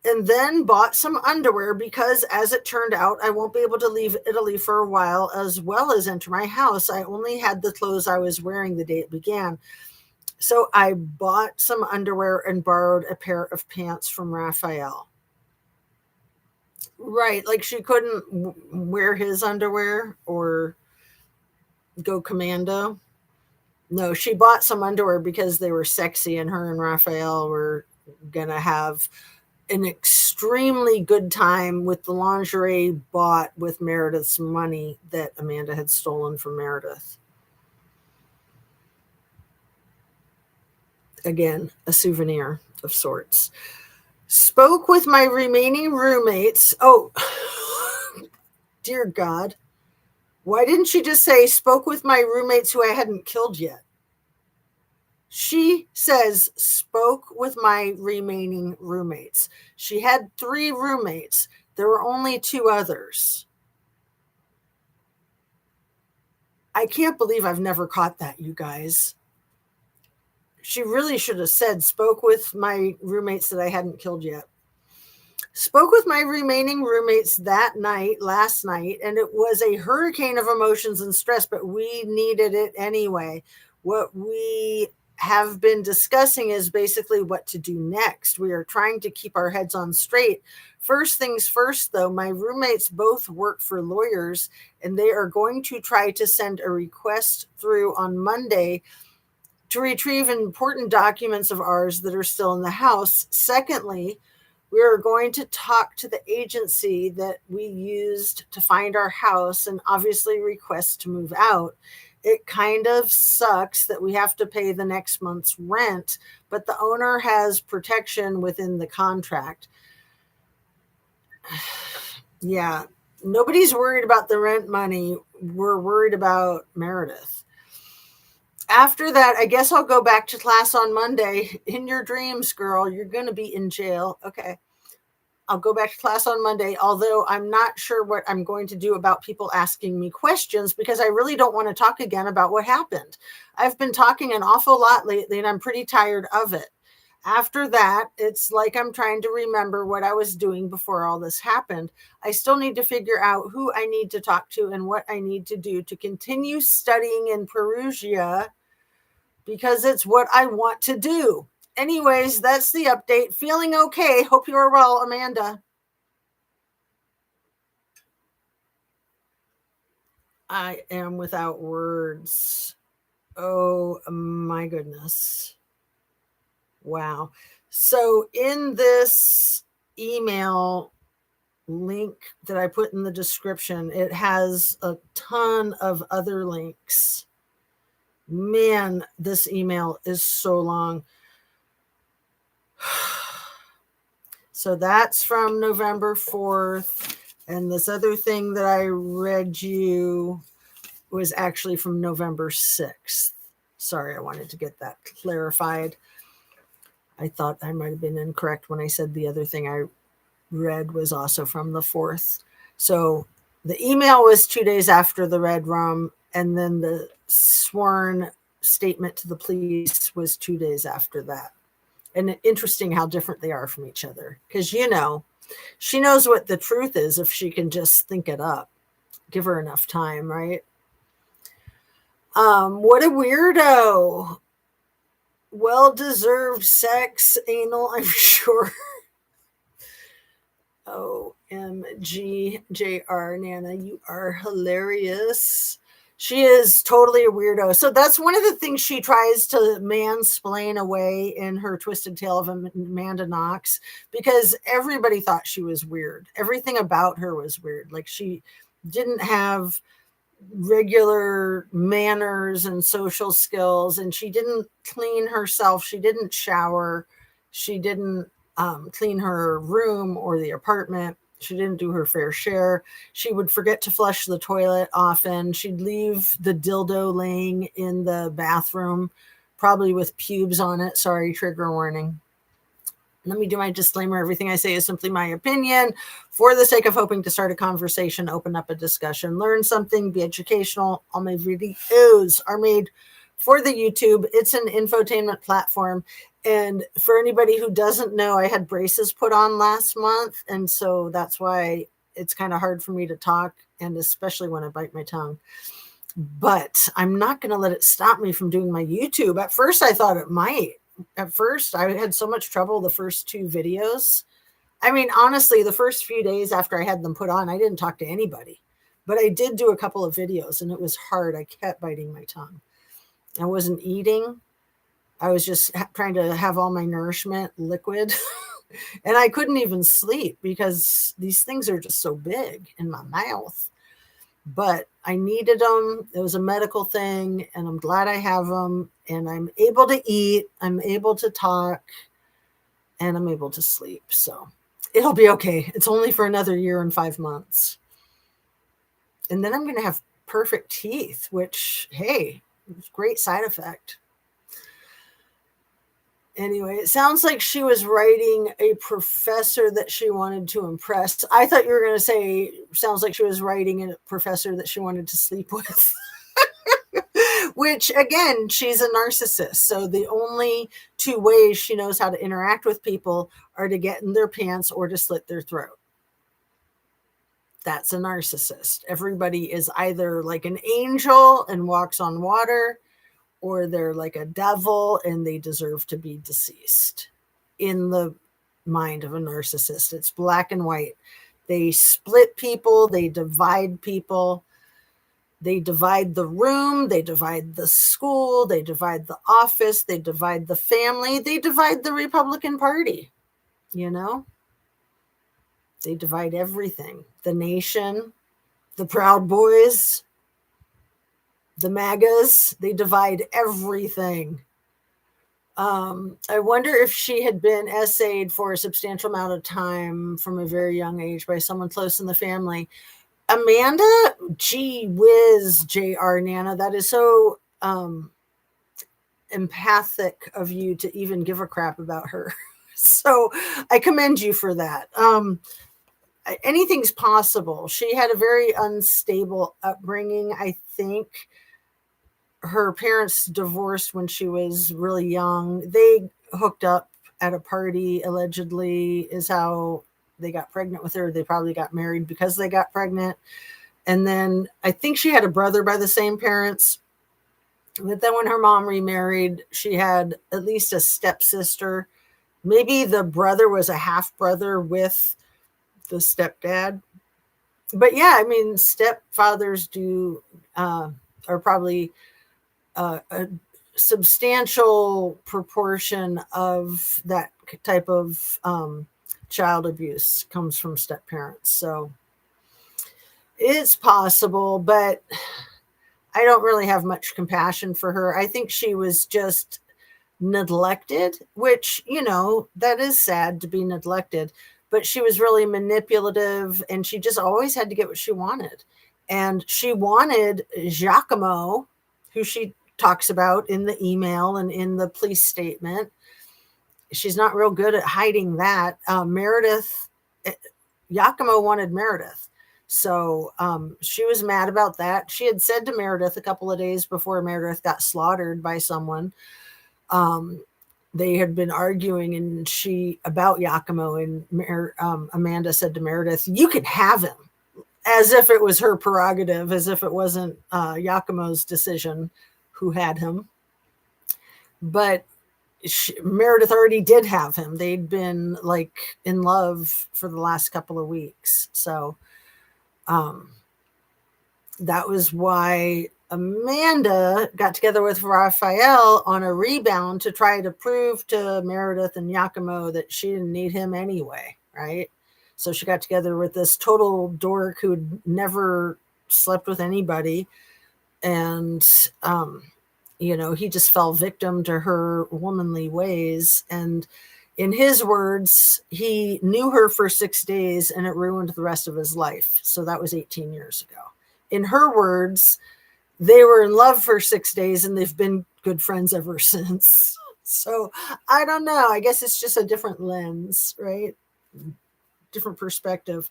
Speaker 1: and then bought some underwear because, as it turned out, I won't be able to leave Italy for a while, as well as enter my house. I only had the clothes I was wearing the day it began. So I bought some underwear and borrowed a pair of pants from Raphael. Right, like she couldn't wear his underwear or go commando. No, she bought some underwear because they were sexy, and her and Raphael were going to have an extremely good time with the lingerie bought with Meredith's money that Amanda had stolen from Meredith. Again, a souvenir of sorts. Spoke with my remaining roommates. Oh, dear God. Why didn't she just say spoke with my roommates who I hadn't killed yet? She says spoke with my remaining roommates. She had 3 roommates. There were only 2 others. I can't believe I've never caught that, you guys. She really should have said spoke with my roommates that I hadn't killed yet. Spoke with my remaining roommates that night, last night, and it was a hurricane of emotions and stress, but we needed it anyway. What we have been discussing is basically what to do next. We are trying to keep our heads on straight. First things first, though, my roommates both work for lawyers, and they are going to try to send a request through on Monday to retrieve important documents of ours that are still in the house. Secondly, we are going to talk to the agency that we used to find our house and obviously request to move out. It kind of sucks that we have to pay the next month's rent, but the owner has protection within the contract. Yeah, nobody's worried about the rent money. We're worried about Meredith. After that, I guess I'll go back to class on Monday. In your dreams, girl, you're going to be in jail. Okay. I'll go back to class on Monday, although I'm not sure what I'm going to do about people asking me questions, because I really don't want to talk again about what happened. I've been talking an awful lot lately, and I'm pretty tired of it. After that, it's like I'm trying to remember what I was doing before all this happened. I still need to figure out who I need to talk to and what I need to do to continue studying in Perugia, because it's what I want to do. Anyways, that's the update. Feeling okay. Hope you are well, Amanda. I am without words. Oh my goodness. Wow. So in this email link that I put in the description, it has a ton of other links. Man, this email is so long. So that's from November 4th. And this other thing that I read you was actually from November 6th. Sorry, I wanted to get that clarified. I thought I might have been incorrect when I said the other thing I read was also from the 4th. So the email was 2 days after the red rum, and then the sworn statement to the police was 2 days after that. And interesting how different they are from each other, because, you know, she knows what the truth is if she can just think it up. Give her enough time, right? What a weirdo. Well-deserved sex, anal, I'm sure. OMG, JR, Nana, you are hilarious. She is totally a weirdo. So that's one of the things she tries to mansplain away in her Twisted Tale of Amanda Knox, because everybody thought she was weird. Everything about her was weird. Like, she didn't have regular manners and social skills, and she didn't clean herself. She didn't shower. She didn't clean her room or the apartment. She didn't do her fair share. She would forget to flush the toilet often. She'd leave the dildo laying in the bathroom, probably with pubes on it. Sorry, trigger warning. Let me do my disclaimer. Everything I say is simply my opinion for the sake of hoping to start a conversation, open up a discussion, learn something, be educational. All my videos are made for the YouTube. It's an infotainment platform. And for anybody who doesn't know, I had braces put on last month. And so that's why it's kind of hard for me to talk, and especially when I bite my tongue. But I'm not going to let it stop me from doing my YouTube. At first, I thought it might. At first, I had so much trouble the first 2 videos. I mean, honestly, the first few days after I had them put on, I didn't talk to anybody. But I did do a couple of videos, and it was hard. I kept biting my tongue. I wasn't eating. I was just trying to have all my nourishment liquid. And I couldn't even sleep because these things are just so big in my mouth. But I needed them. It was a medical thing, and I'm glad I have them. And I'm able to eat. I'm able to talk. And I'm able to sleep. So it'll be okay. It's only for another year and 5 months. And then I'm going to have perfect teeth, which, hey, great side effect. Anyway, it sounds like she was writing a professor that she wanted to impress. I thought you were going to say, sounds like she was writing a professor that she wanted to sleep with. Which, again, she's a narcissist. So the only 2 ways she knows how to interact with people are to get in their pants or to slit their throat. That's a narcissist. Everybody is either like an angel and walks on water, or they're like a devil and they deserve to be deceased. In the mind of a narcissist, it's black and white. They split people, they divide people, they divide the room, they divide the school, they divide the office, they divide the family, they divide the Republican Party, you know? They divide everything. The nation, the Proud Boys. The MAGAs, they divide everything. I wonder if she had been essayed for a substantial amount of time from a very young age by someone close in the family. Amanda, gee whiz, J.R. Nana, that is so empathic of you to even give a crap about her. So I commend you for that. Anything's possible. She had a very unstable upbringing. I think her parents divorced when she was really young. They hooked up at a party, allegedly, is how they got pregnant with her. They probably got married because they got pregnant. And then I think she had a brother by the same parents. But then when her mom remarried, she had at least a stepsister. Maybe the brother was a half brother with the stepdad. But yeah, I mean, stepfathers are probably a substantial proportion of that type of child abuse comes from step parents. So it's possible, but I don't really have much compassion for her. I think she was just neglected, which, that is sad to be neglected, but she was really manipulative and she just always had to get what she wanted. And she wanted Giacomo, who she talks about in the email and in the police statement. She's not real good at hiding that. Giacomo wanted Meredith. So she was mad about that. She had said to Meredith a couple of days before Meredith got slaughtered by someone, they had been arguing about Giacomo, and Amanda said to Meredith, "You can have him," as if it was her prerogative, as if it wasn't Giacomo's decision who had him. But Meredith already did have him. They'd been in love for the last couple of weeks. So that was why Amanda got together with Raphael on a rebound to try to prove to Meredith and Giacomo that she didn't need him anyway, right? So she got together with this total dork who'd never slept with anybody. And, he just fell victim to her womanly ways. And in his words, he knew her for 6 days and it ruined the rest of his life. So that was 18 years ago. In her words, they were in love for 6 days and they've been good friends ever since. So I don't know. I guess it's just a different lens, right? Different perspective.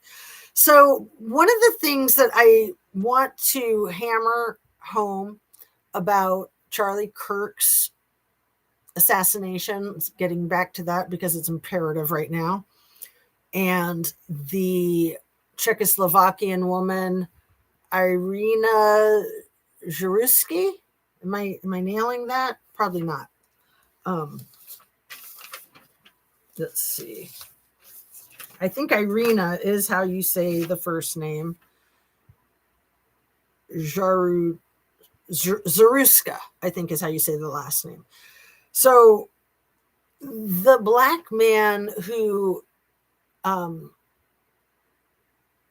Speaker 1: So one of the things that I want to hammer home about Charlie Kirk's assassination, getting back to that because it's imperative right now, and the Czechoslovakian woman, Irina Jaruski. Am I nailing that? Probably not. Let's see. I think Irina is how you say the first name. Zaruska, I think is how you say the last name. So the black man who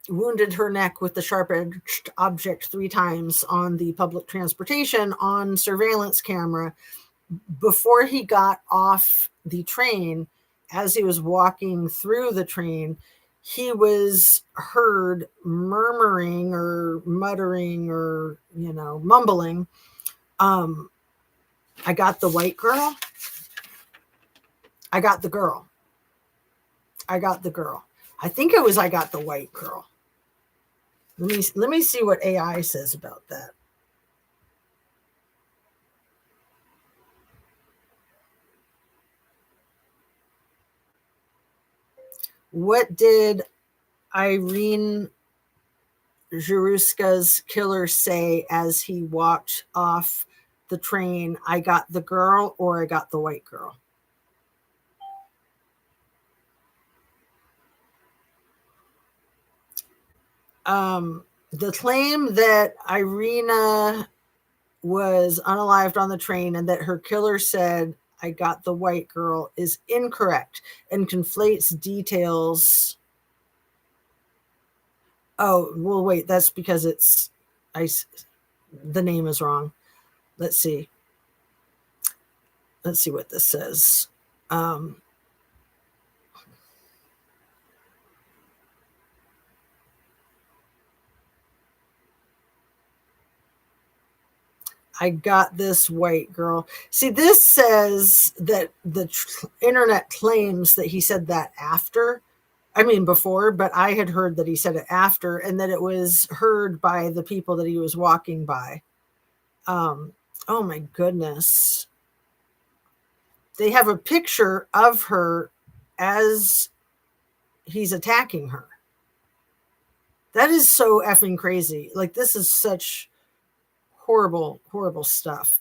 Speaker 1: wounded her neck with the sharp-edged object 3 times on the public transportation on surveillance camera, before he got off the train, as he was walking through the train, he was heard murmuring or muttering or, mumbling, "I got the white girl. I got the girl. I got the girl." I think it was "I got the white girl." Let me see what AI says about that. What did Irene Jaruska's killer say as he walked off the train? "I got the girl" or "I got the white girl"? The claim that Irina was unalived on the train and that her killer said, "I got the white girl," is incorrect and conflates details. Oh, well, wait, that's because it's the name is wrong. Let's see. Let's see what this says. I got this white girl. See, this says that the internet claims that he said that after. I mean, before, but I had heard that he said it after, and that it was heard by the people that he was walking by. Oh my goodness. They have a picture of her as he's attacking her. That is so effing crazy. Like, this is such horrible, horrible stuff.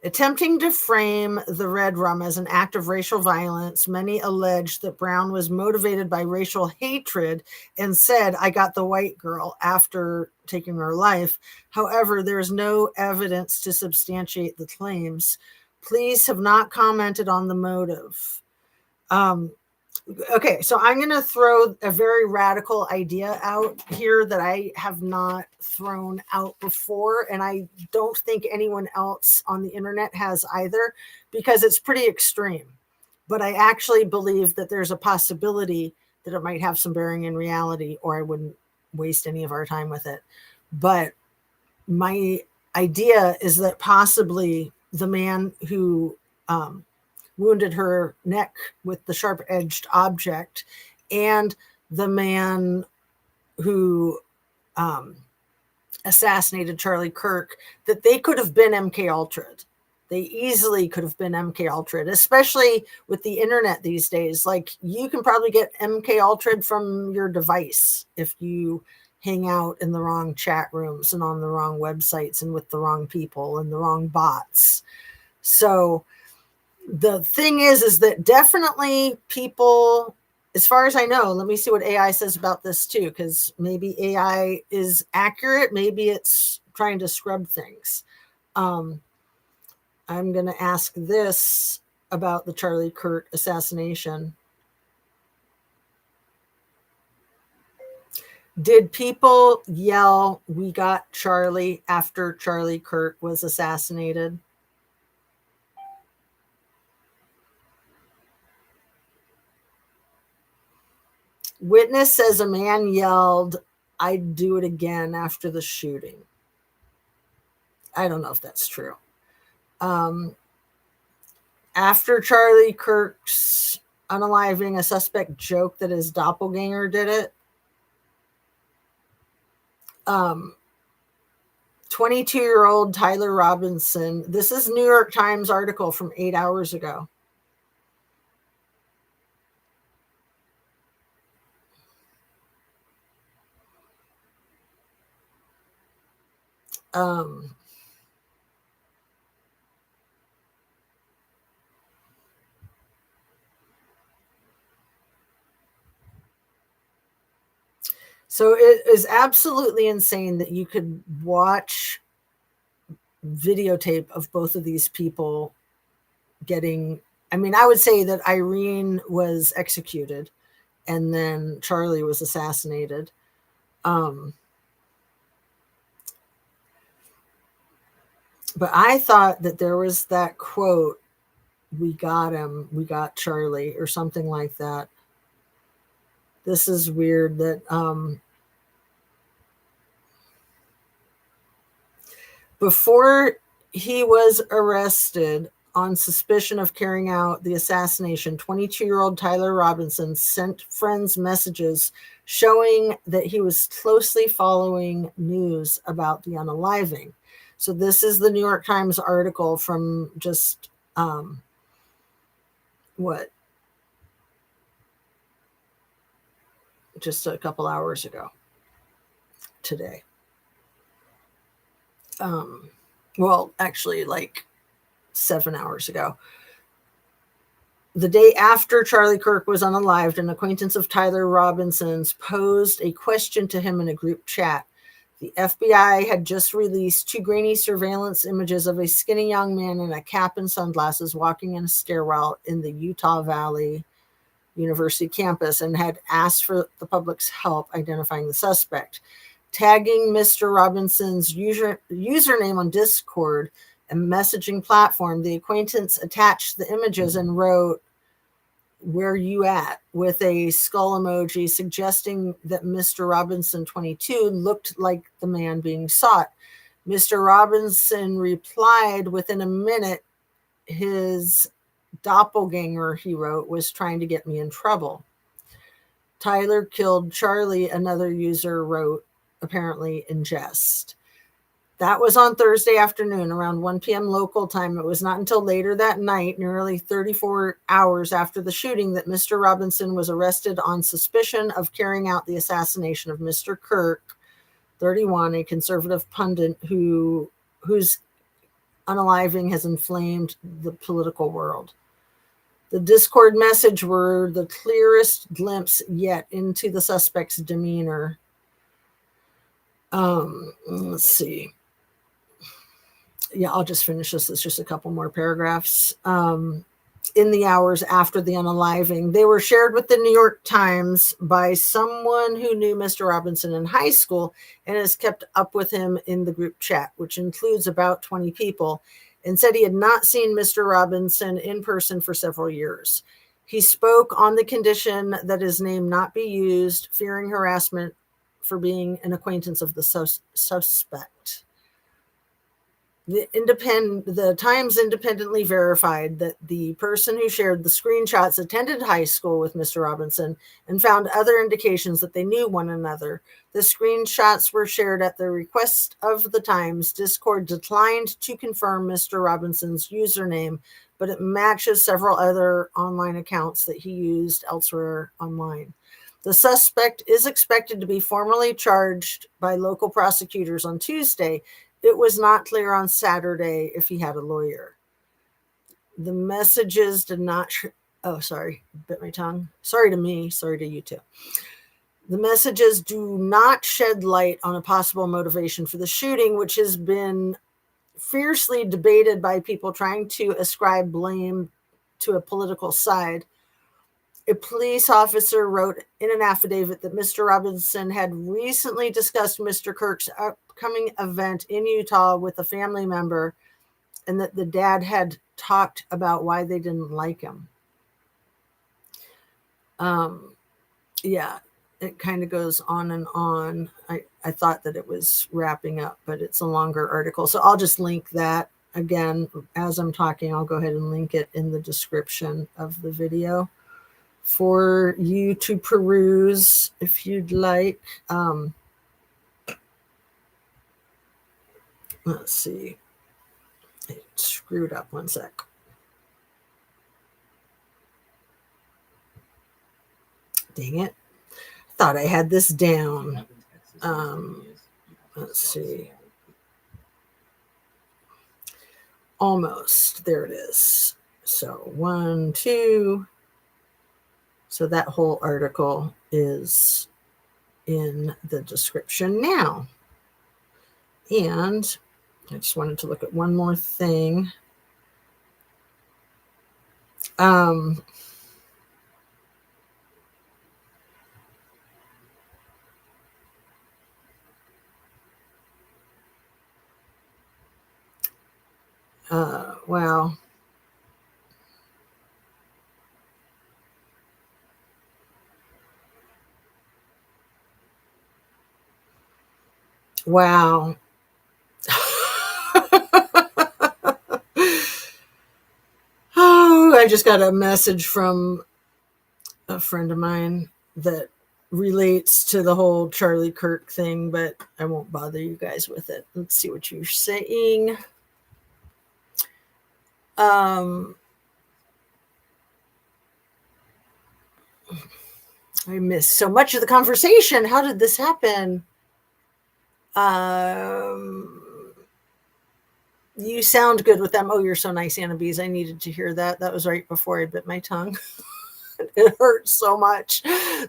Speaker 1: Attempting to frame the red rum as an act of racial violence, many alleged that Brown was motivated by racial hatred and said, "I got the white girl," after taking her life. However, there is no evidence to substantiate the claims. Police have not commented on the motive. Okay, so I'm going to throw a very radical idea out here that I have not thrown out before, and I don't think anyone else on the internet has either, because it's pretty extreme. But I actually believe that there's a possibility that it might have some bearing in reality, or I wouldn't waste any of our time with it. But my idea is that possibly the man who wounded her neck with the sharp-edged object, and the man who assassinated Charlie Kirk, that they could have been MK Ultra'd. They easily could have been MK Ultra'd, especially with the internet these days. Like, you can probably get MK Ultra'd from your device if you hang out in the wrong chat rooms and on the wrong websites and with the wrong people and the wrong bots. So the thing is that definitely people, as far as I know, let me see what AI says about this too, because maybe AI is accurate. Maybe it's trying to scrub things. I'm going to ask this about the Charlie Kirk assassination. Did people yell, "We got Charlie," after Charlie Kirk was assassinated? Witness says a man yelled, "I'd do it again," after the shooting. I don't know if that's true. After Charlie Kirk's unaliving, a suspect joked that his doppelganger did it. 22-year-old Tyler Robinson. This is New York Times article from 8 hours ago. So it is absolutely insane that you could watch videotape of both of these people getting, I mean, I would say that Irene was executed and then Charlie was assassinated. But I thought that there was that quote, "We got him, we got Charlie," or something like that. This is weird that before he was arrested on suspicion of carrying out the assassination, 22-year-old Tyler Robinson sent friends messages showing that he was closely following news about the unaliving. So this is the New York Times article from just just a couple hours ago today. Well, actually, like 7 hours ago. The day after Charlie Kirk was unalived, an acquaintance of Tyler Robinson's posed a question to him in a group chat. The FBI had just released 2 grainy surveillance images of a skinny young man in a cap and sunglasses walking in a stairwell in the Utah Valley University campus and had asked for the public's help identifying the suspect. Tagging Mr. Robinson's username on Discord, a messaging platform, the acquaintance attached the images and wrote, "Where you at?" with a skull emoji, suggesting that Mr. Robinson 22 looked like the man being sought. Mr. Robinson replied within a minute. His doppelganger, he wrote, was trying to get me in trouble. Tyler killed Charlie, another user wrote, apparently in jest. That was on Thursday afternoon around 1 p.m. local time. It was not until later that night, nearly 34 hours after the shooting, that Mr. Robinson was arrested on suspicion of carrying out the assassination of Mr. Kirk, 31, a conservative pundit whose unaliving has inflamed the political world. The Discord message were the clearest glimpse yet into the suspect's demeanor. Let's see. Yeah, I'll just finish this. It's just a couple more paragraphs. In the hours after the unaliving, they were shared with the New York Times by someone who knew Mr. Robinson in high school and has kept up with him in the group chat, which includes about 20 people, and said he had not seen Mr. Robinson in person for several years. He spoke on the condition that his name not be used, fearing harassment for being an acquaintance of the suspect. The Times independently verified that the person who shared the screenshots attended high school with Mr. Robinson and found other indications that they knew one another. The screenshots were shared at the request of the Times. Discord declined to confirm Mr. Robinson's username, but it matches several other online accounts that he used elsewhere online. The suspect is expected to be formally charged by local prosecutors on Tuesday. It was not clear on Saturday if he had a lawyer. The messages did not... bit my tongue. Sorry to me. Sorry to you too. The messages do not shed light on a possible motivation for the shooting, which has been fiercely debated by people trying to ascribe blame to a political side. A police officer wrote in an affidavit that Mr. Robinson had recently discussed Mr. Kirk's upcoming event in Utah with a family member, and that the dad had talked about why they didn't like him. Yeah, it kind of goes on and on. I thought that it was wrapping up, but it's a longer article. So I'll just link that. Again, as I'm talking, I'll go ahead and link it in the description of the video for you to peruse if you'd like. Let's see. I screwed up one sec. Dang it. Thought I had this down. Let's see. Almost. There it is. So 1, 2. So that whole article is in the description now. And I just wanted to look at one more thing. Wow. Wow. Oh, I just got a message from a friend of mine that relates to the whole Charlie Kirk thing, but I won't bother you guys with it. Let's see what you're saying. I missed so much of the conversation. How did this happen? You sound good with them. Oh, you're so nice, Anna Bees. I needed to hear that. That was right before I bit my tongue. It hurts so much.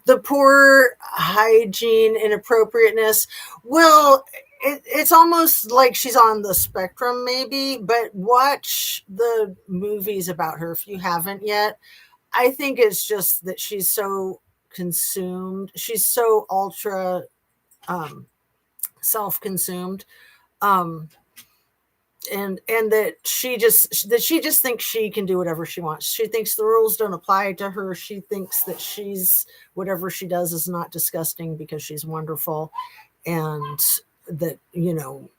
Speaker 1: The poor hygiene, inappropriateness. Well, it's almost like she's on the spectrum, maybe, but watch the movies about her if you haven't yet. I think it's just that she's so consumed. She's so ultra self-consumed. Um, and that she just thinks she can do whatever she wants. She thinks the rules don't apply to her. She thinks that she's whatever she does is not disgusting because she's wonderful, and that, you know,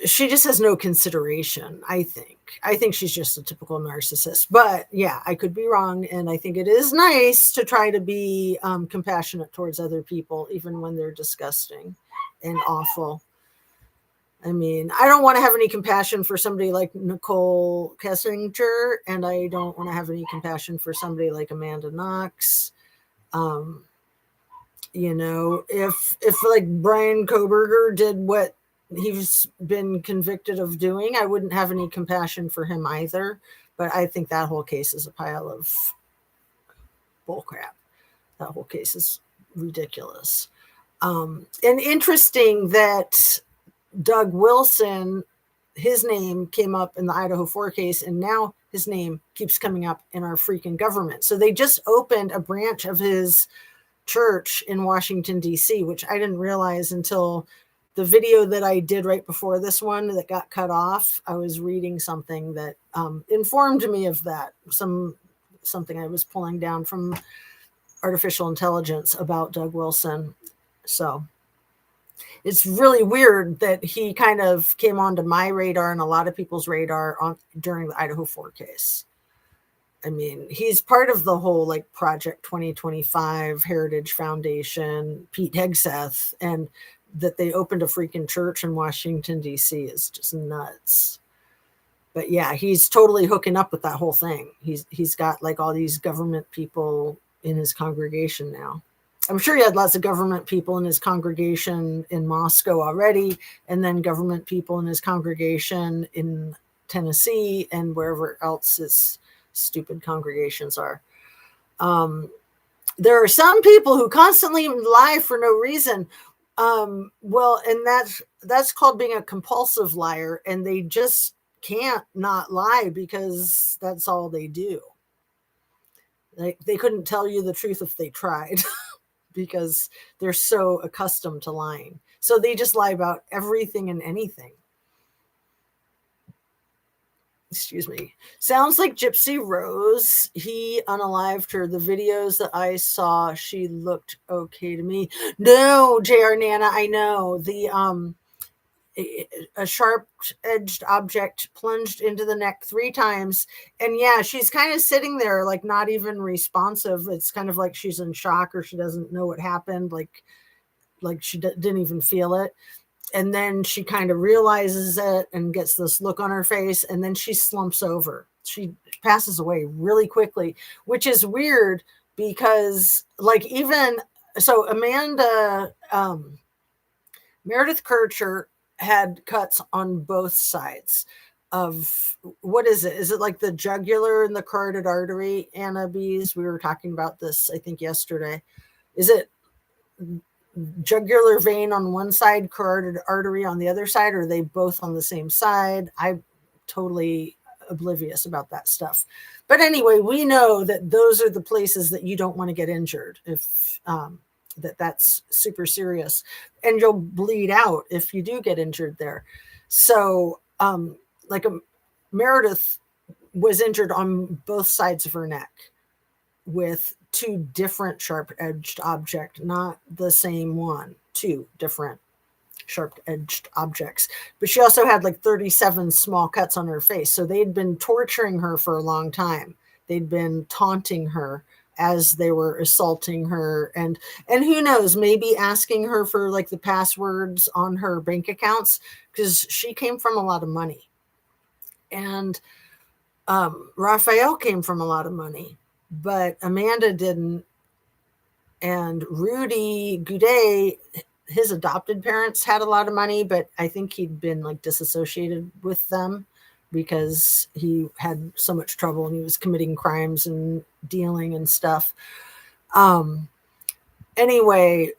Speaker 1: she just has no consideration. I think she's just a typical narcissist. But yeah, I could be wrong, and I think it is nice to try to be compassionate towards other people, even when they're disgusting and awful. I mean, I don't want to have any compassion for somebody like Nicole Kessinger, and I don't want to have any compassion for somebody like Amanda Knox. You know, if like Brian Koberger did what he's been convicted of doing, I wouldn't have any compassion for him either. But I think that whole case is a pile of bullcrap. That whole case is ridiculous. And interesting that Doug Wilson, his name came up in the Idaho 4 case, and now his name keeps coming up in our freaking government. So they just opened a branch of his church in Washington, D.C., which I didn't realize until the video that I did right before this one that got cut off. I was reading something that informed me of that, something I was pulling down from artificial intelligence about Doug Wilson. So it's really weird that he kind of came onto my radar and a lot of people's radar during the Idaho 4 case. I mean, he's part of the whole like Project 2025 Heritage Foundation, Pete Hegseth, and that they opened a freaking church in Washington, D.C. is just nuts. But yeah, he's totally hooking up with that whole thing. He's got like all these government people in his congregation now. I'm sure he had lots of government people in his congregation in Moscow already, and then government people in his congregation in Tennessee and wherever else his stupid congregations are. There are some people who constantly lie for no reason. Well, and that's called being a compulsive liar, and they just can't not lie because that's all they do. Like, they couldn't tell you the truth if they tried. Because they're so accustomed to lying. So they just lie about everything and anything. Excuse me. Sounds like Gypsy Rose. He unalived her. The videos that I saw, she looked okay to me. No, JR Nana, I know. A sharp-edged object plunged into the neck 3 times. And yeah, she's kind of sitting there, like not even responsive. It's kind of like she's in shock or she doesn't know what happened. Like she didn't even feel it. And then she kind of realizes it and gets this look on her face. And then she slumps over. She passes away really quickly, which is weird because like even, so Amanda, Meredith Kircher had cuts on both sides of, what is it? Is it like the jugular and the carotid artery, Anna Bees? We were talking about this, I think, yesterday. Is it jugular vein on one side, carotid artery on the other side, or are they both on the same side? I'm totally oblivious about that stuff. But anyway, we know that those are the places that you don't want to get injured if that's super serious, and you'll bleed out if you do get injured there. So Meredith was injured on both sides of her neck with 2 different sharp-edged objects, not the same one, 2 different sharp-edged objects. But she also had like 37 small cuts on her face. So they'd been torturing her for a long time. They'd been taunting her as they were assaulting her, and who knows, maybe asking her for like the passwords on her bank accounts, because she came from a lot of money, and Raphael came from a lot of money, but Amanda didn't. And Rudy Goudet, his adopted parents had a lot of money, but I think he'd been like disassociated with them because he had so much trouble and he was committing crimes and dealing and stuff. Anyway,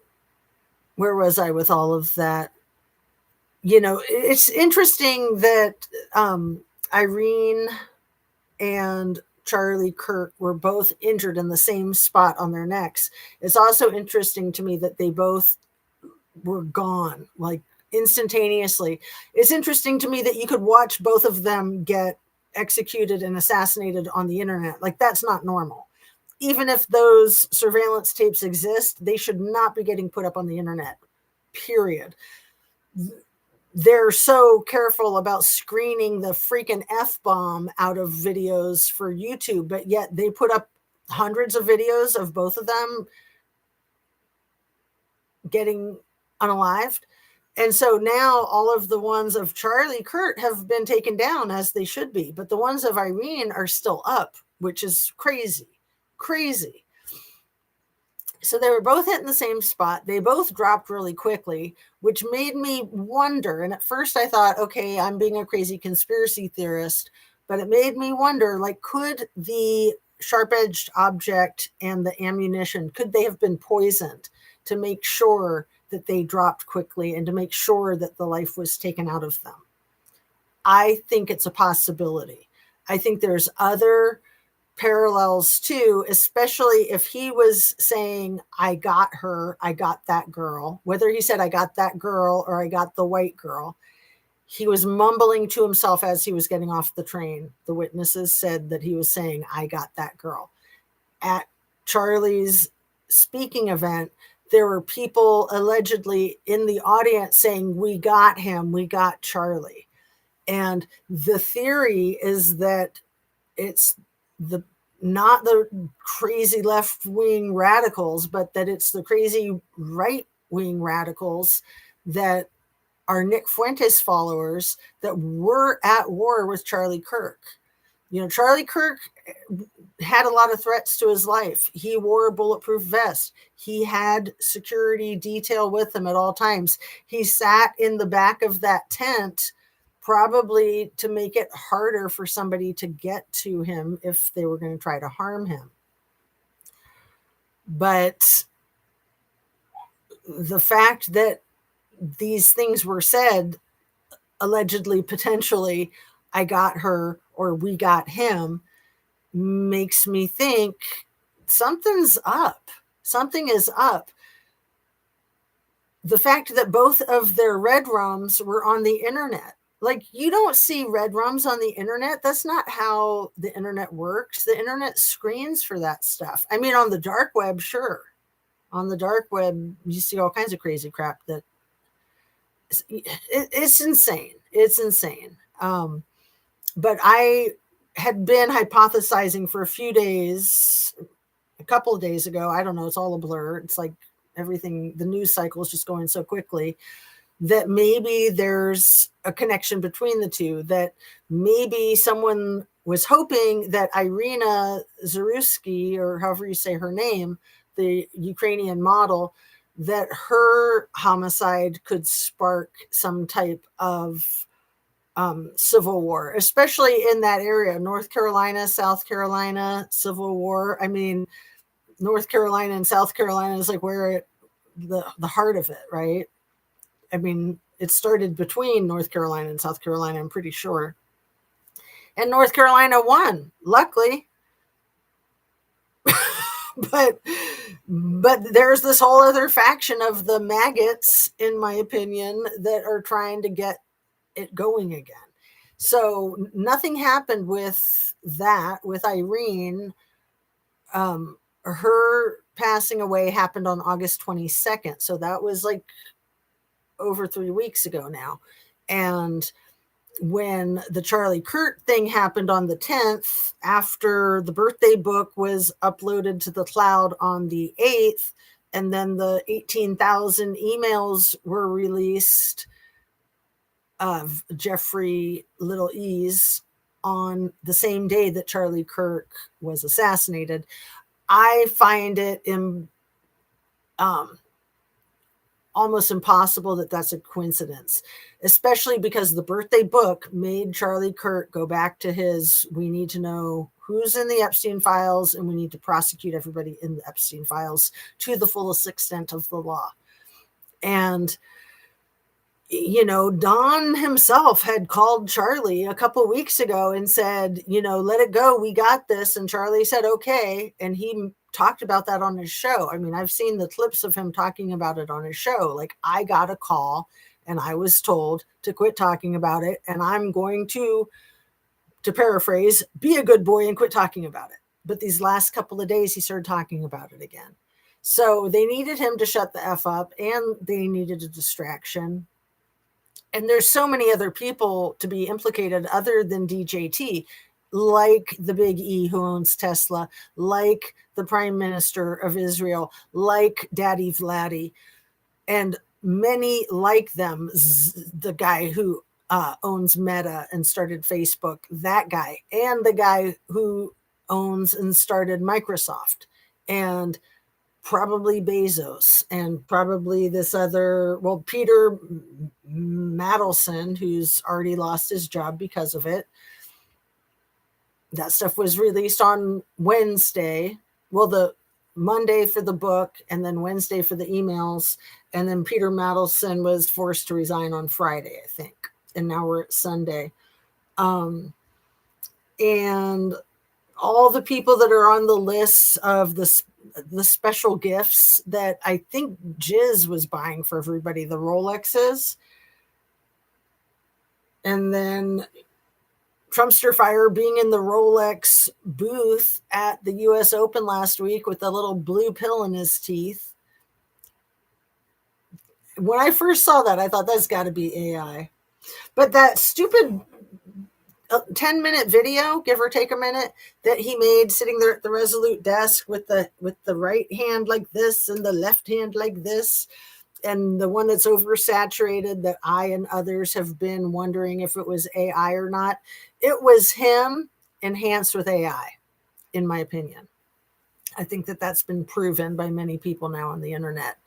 Speaker 1: where was I with all of that? You know, it's interesting that Irene and Charlie Kirk were both injured in the same spot on their necks. It's also interesting to me that they both were gone, like instantaneously. It's interesting to me that you could watch both of them get executed and assassinated on the internet. Like, that's not normal. Even if those surveillance tapes exist, they should not be getting put up on the internet, period. They're so careful about screening the freaking F-bomb out of videos for YouTube, but yet they put up hundreds of videos of both of them getting unalived. And so now all of the ones of Charlie Kirk have been taken down, as they should be, but the ones of Irene are still up, which is crazy. So they were both hit in the same spot. They both dropped really quickly, which made me wonder. And at first I thought, okay, I'm being a crazy conspiracy theorist, but it made me wonder, like, could the sharp-edged object and the ammunition, could they have been poisoned to make sure that they dropped quickly and to make sure that the life was taken out of them? I think it's a possibility. I think there's other parallels too, especially if he was saying, I got her, I got that girl. Whether he said, I got that girl, or I got the white girl, he was mumbling to himself as he was getting off the train. The witnesses said that he was saying, I got that girl. At Charlie's speaking event, there were people allegedly in the audience saying, we got him, we got Charlie. And the theory is that it's not the crazy left-wing radicals, but that it's the crazy right-wing radicals that are Nick Fuentes followers that were at war with Charlie Kirk. You know, Charlie Kirk had a lot of threats to his life. He wore a bulletproof vest. He had security detail with him at all times. He sat in the back of that tent, probably to make it harder for somebody to get to him if they were going to try to harm him. But the fact that these things were said, allegedly, potentially, I got her or we got him, makes me think something's up. Something is up. The fact that both of their red rums were on the internet. Like, you don't see red rums on the internet. That's not how the internet works. The internet screens for that stuff. I mean, on the dark web, sure. On the dark web, you see all kinds of crazy crap that it's insane. It's insane. But I had been hypothesizing for a few days, a couple of days ago. I don't know. It's all a blur. It's like everything, the news cycle is just going so quickly, that maybe there's a connection between the two, that maybe someone was hoping that Irina Zarusky, or however you say her name, the Ukrainian model, that her homicide could spark some type of civil war, especially in that area, North Carolina, South Carolina, civil war. I mean, North Carolina and South Carolina is like where the heart of it, right? I mean, it started between North Carolina and South Carolina, I'm pretty sure. And North Carolina won, luckily. but there's this whole other faction of the maggots, in my opinion, that are trying to get it going again. So nothing happened with that, with Irene. Her passing away happened on August 22nd. So that was like over 3 weeks ago now. And when the Charlie Kirk thing happened on the 10th, after the birthday book was uploaded to the cloud on the 8th, and then the 18,000 emails were released of Jeffrey Little E's on the same day that Charlie Kirk was assassinated, I find it almost impossible that that's a coincidence, especially because the birthday book made Charlie Kirk go back to his, we need to know who's in the Epstein files, and we need to prosecute everybody in the Epstein files to the fullest extent of the law. And Don himself had called Charlie a couple weeks ago and said, let it go. We got this. And Charlie said, okay. And he talked about that on his show. I mean, I've seen the clips of him talking about it on his show. Like, I got a call and I was told to quit talking about it. And I'm going to paraphrase, be a good boy and quit talking about it. But these last couple of days, he started talking about it again. So they needed him to shut the F up, and they needed a distraction. And there's so many other people to be implicated other than DJT, like the Big E who owns Tesla, like the Prime Minister of Israel, like Daddy Vladdy, and many like them, the guy who owns Meta and started Facebook, that guy, and the guy who owns and started Microsoft, and probably Bezos, and probably this other, Peter Mandelson, who's already lost his job because of it. That stuff was released on Wednesday. Well, the Monday for the book, and then Wednesday for the emails. And then Peter Mandelson was forced to resign on Friday, I think. And now we're at Sunday. And all the people that are on the list of the special gifts that I think Jiz was buying for everybody, the Rolexes. And then Trumpster Fire being in the Rolex booth at the US Open last week with a little blue pill in his teeth. When I first saw that, I thought that's got to be AI. But that stupid 10-minute video, give or take a minute, that he made sitting there at the Resolute desk with the right hand like this and the left hand like this, and the one that's oversaturated that I and others have been wondering if it was AI or not. It was him enhanced with AI, in my opinion. I think that that's been proven by many people now on the internet.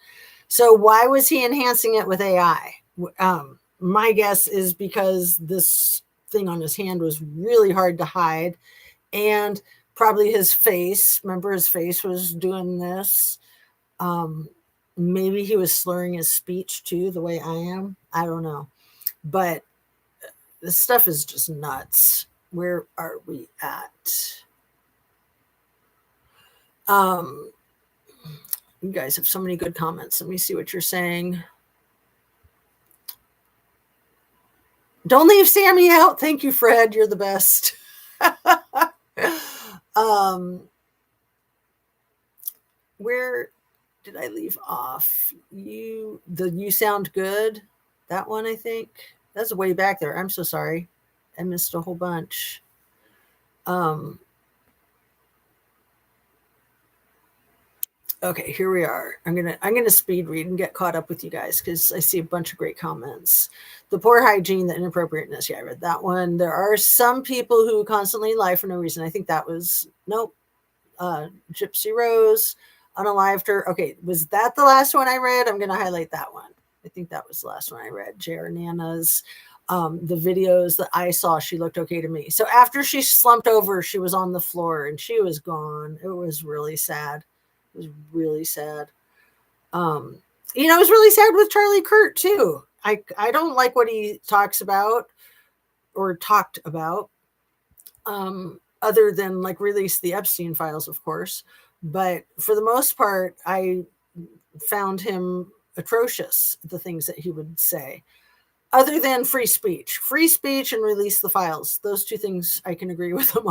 Speaker 1: So why was he enhancing it with AI? My guess is because this thing on his hand was really hard to hide, and probably his face. Remember, his face was doing this. Maybe he was slurring his speech too, the way I am. I don't know. But this stuff is just nuts. Where are we at? You guys have so many good comments. Let me see what you're saying. Don't leave Sammy out. Thank you, Fred. You're the best. Where did I leave off? You sound good. That one, I think. That's way back there. I'm so sorry. I missed a whole bunch. Okay, here we are. I'm gonna speed read and get caught up with you guys because I see a bunch of great comments. The poor hygiene, the inappropriateness. Yeah, I read that one. There are some people who constantly lie for no reason. I think that was Gypsy Rose, unalived her. Okay, was that the last one I read? I'm gonna highlight that one. I think that was the last one I read. JR Nana's. The videos that I saw, she looked okay to me. So after she slumped over, she was on the floor and she was gone. It was really sad. It was really sad. It was really sad with Charlie Kirk too. I don't like what he talks about or talked about, other than like release the Epstein files, of course. But for the most part, I found him atrocious, the things that he would say, other than free speech and release the files. Those two things I can agree with him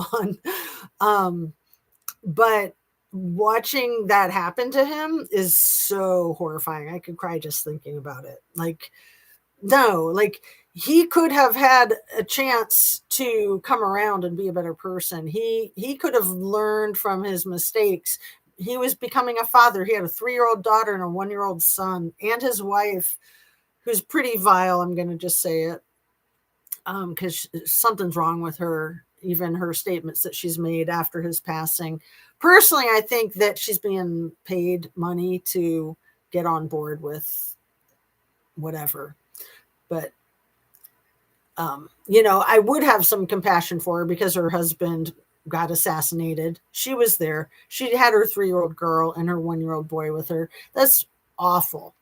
Speaker 1: on. But watching that happen to him is so horrifying. I could cry just thinking about it. He could have had a chance to come around and be a better person. He could have learned from his mistakes. He was becoming a father. He had a 3-year-old daughter and a 1-year-old son, and his wife, who's pretty vile. I'm going to just say it, because something's wrong with her. Even her statements that she's made after his passing. Personally, I think that she's being paid money to get on board with whatever. But, I would have some compassion for her because her husband got assassinated. She was there. She had her 3-year-old girl and her 1-year-old boy with her. That's awful.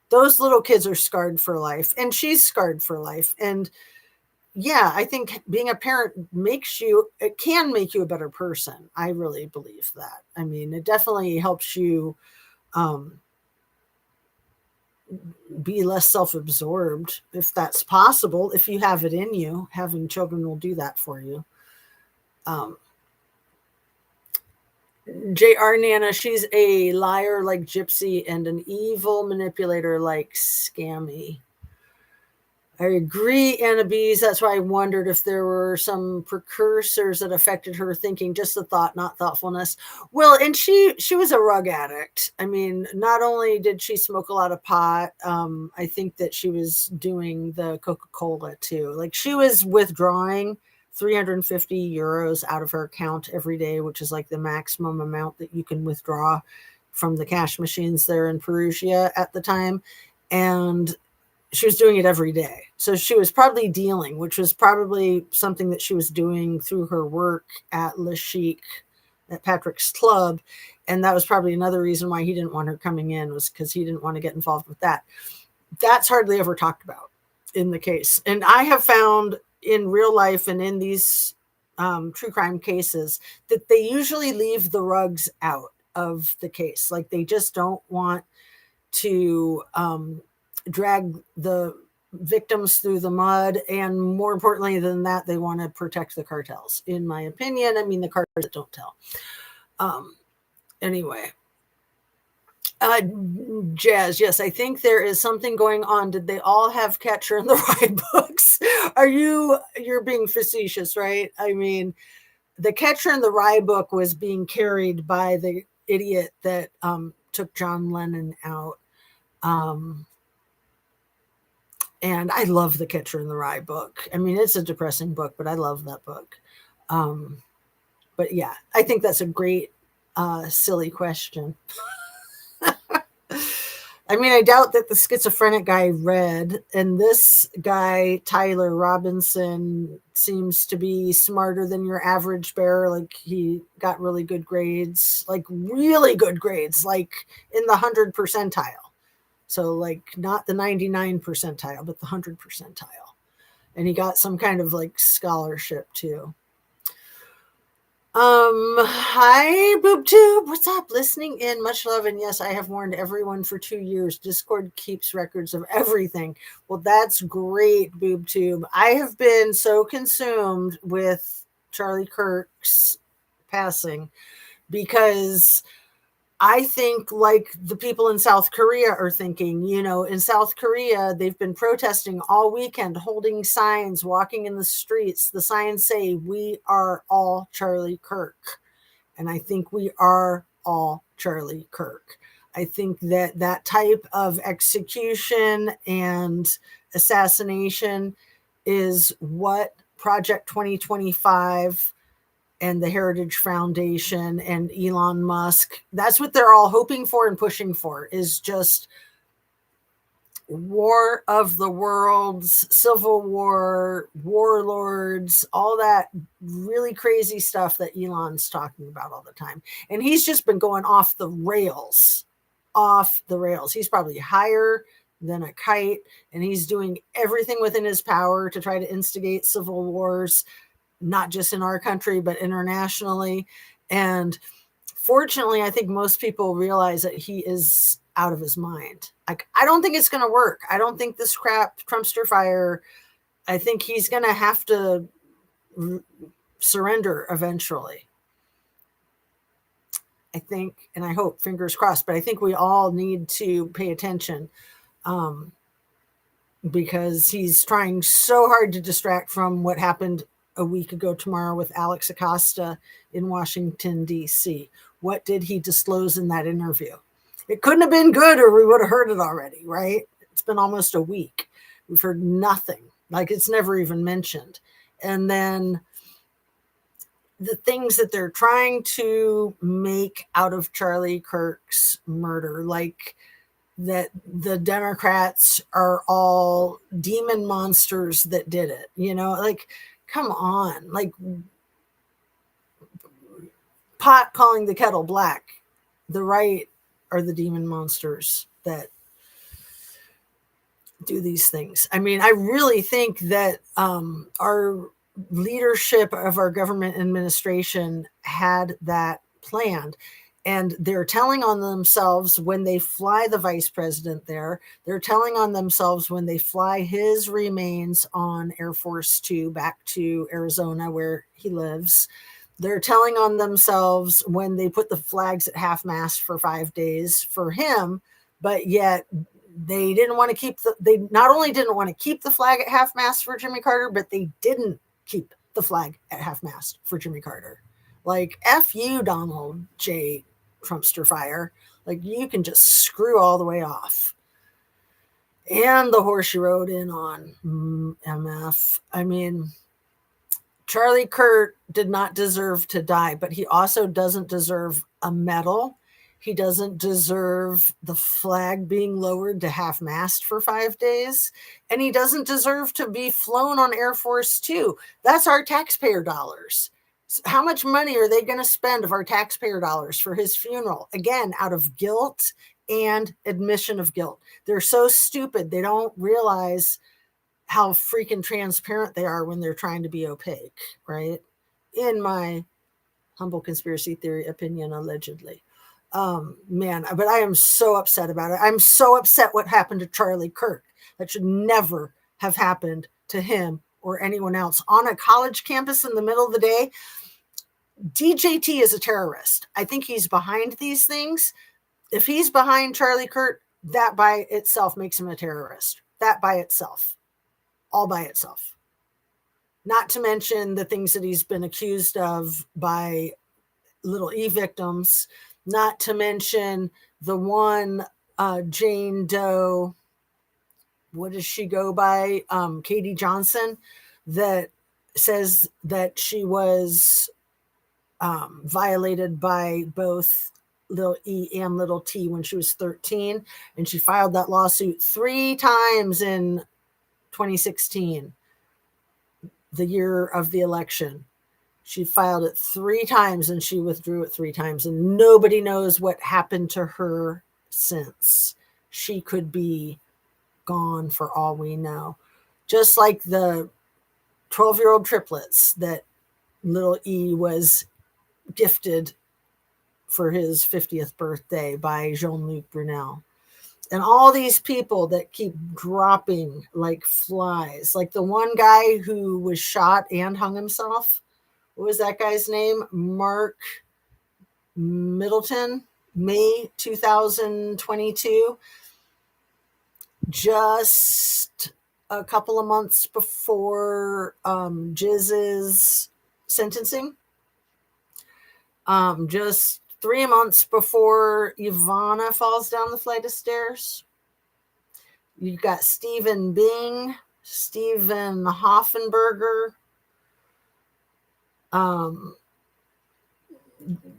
Speaker 1: those little kids are scarred for life, and she's scarred for life. And yeah, I think being a parent it can make you a better person. I really believe that. I mean, it definitely helps you be less self-absorbed, if that's possible. If you have it in you, having children will do that for you. J.R. Nana, she's a liar like Gypsy and an evil manipulator like Scammy. I agree, Anna Bees. That's why I wondered if there were some precursors that affected her thinking, just the thought, not thoughtfulness. Well, and she was a rug addict. I mean, not only did she smoke a lot of pot, I think that she was doing the Coca-Cola too. Like, she was withdrawing 350 euros out of her account every day, which is like the maximum amount that you can withdraw from the cash machines there in Perugia at the time. And she was doing it every day. So she was probably dealing, which was probably something that she was doing through her work at Le Chic, at Patrick's Club. And that was probably another reason why he didn't want her coming in, was because he didn't want to get involved with that. That's hardly ever talked about in the case. And I have found in real life and in these true crime cases that they usually leave the rugs out of the case. Like, they just don't want to drag the victims through the mud, and more importantly than that, they want to protect the cartels, in my opinion. I mean, the cartels that don't tell. Anyway, Jazz, yes, I think there is something going on. Did they all have Catcher in the Rye books? You're being facetious, right? I mean, the Catcher in the Rye book was being carried by the idiot that took John Lennon out. And I love the Catcher in the Rye book. I mean, it's a depressing book, but I love that book. But yeah, I think that's a great, silly question. I mean, I doubt that the schizophrenic guy read, and this guy, Tyler Robinson, seems to be smarter than your average bear. Like, he got really good grades, like really good grades, like in the 100 percentile. So, like, not the 99 percentile, but the 100 percentile. And he got some kind of like scholarship too. Hi, BoobTube. What's up? Listening in. Much love. And yes, I have warned everyone for 2 years. Discord keeps records of everything. Well, that's great, BoobTube. I have been so consumed with Charlie Kirk's passing because I think, like the people in South Korea are thinking, in South Korea, they've been protesting all weekend, holding signs, walking in the streets. The signs say, "We are all Charlie Kirk." And I think we are all Charlie Kirk. I think that type of execution and assassination is what Project 2025 and the Heritage Foundation and Elon Musk, that's what they're all hoping for and pushing for, is just war of the worlds, civil war, warlords, all that really crazy stuff that Elon's talking about all the time. And he's just been going off the rails. He's probably higher than a kite, and he's doing everything within his power to try to instigate civil wars, not just in our country, but internationally. And fortunately, I think most people realize that he is out of his mind. Like, I don't think it's going to work. I don't think this crap, Trumpster fire, I think he's going to have to surrender eventually. I think, and I hope, fingers crossed, but I think we all need to pay attention because he's trying so hard to distract from what happened a week ago tomorrow with Alex Acosta in Washington, D.C. What did he disclose in that interview? It couldn't have been good, or we would have heard it already, right? It's been almost a week. We've heard nothing. Like, it's never even mentioned. And then the things that they're trying to make out of Charlie Kirk's murder, like that the Democrats are all demon monsters that did it, like, come on, like, pot calling the kettle black. The right are the demon monsters that do these things. I mean, I really think that our leadership of our government administration had that planned. And they're telling on themselves when they fly the vice president there. They're telling on themselves when they fly his remains on Air Force 2 back to Arizona, where he lives. They're telling on themselves when they put the flags at half-mast for 5 days for him, but yet they didn't want to keep they not only didn't want to keep the flag at half-mast for Jimmy Carter, but they didn't keep the flag at half-mast for Jimmy Carter. Like, F you, Donald J. Trumpster Fire. Like, you can just screw all the way off. And the horse you rode in on, MF. I mean, Charlie Kirk did not deserve to die, but he also doesn't deserve a medal. He doesn't deserve the flag being lowered to half-mast for 5 days. And he doesn't deserve to be flown on Air Force 2. That's our taxpayer dollars. How much money are they going to spend of our taxpayer dollars for his funeral? Again, out of guilt and admission of guilt. They're so stupid. They don't realize how freaking transparent they are when they're trying to be opaque, right? In my humble conspiracy theory opinion, allegedly. Man, but I am so upset about it. I'm so upset what happened to Charlie Kirk. That should never have happened to him or anyone else on a college campus in the middle of the day. DJT is a terrorist. I think he's behind these things. If he's behind Charlie Kirk, that by itself makes him a terrorist. That by itself. All by itself. Not to mention the things that he's been accused of by little E victims. Not to mention the one Jane Doe, what does she go by? Katie Johnson, that says that she was violated by both little E and little T when she was 13. And she filed that lawsuit 3 times in 2016, the year of the election. She filed it 3 times and she withdrew it 3 times. And nobody knows what happened to her since. She could be gone for all we know. Just like the 12-year-old triplets that little E was gifted for his 50th birthday by Jean-Luc Brunel. And all these people that keep dropping like flies, like the one guy who was shot and hung himself. What was that guy's name? Mark Middleton, May 2022. Just a couple of months before Jizz's sentencing. Just 3 months before Ivana falls down the flight of stairs. You've got Stephen Bing, Stephen Hoffenberger.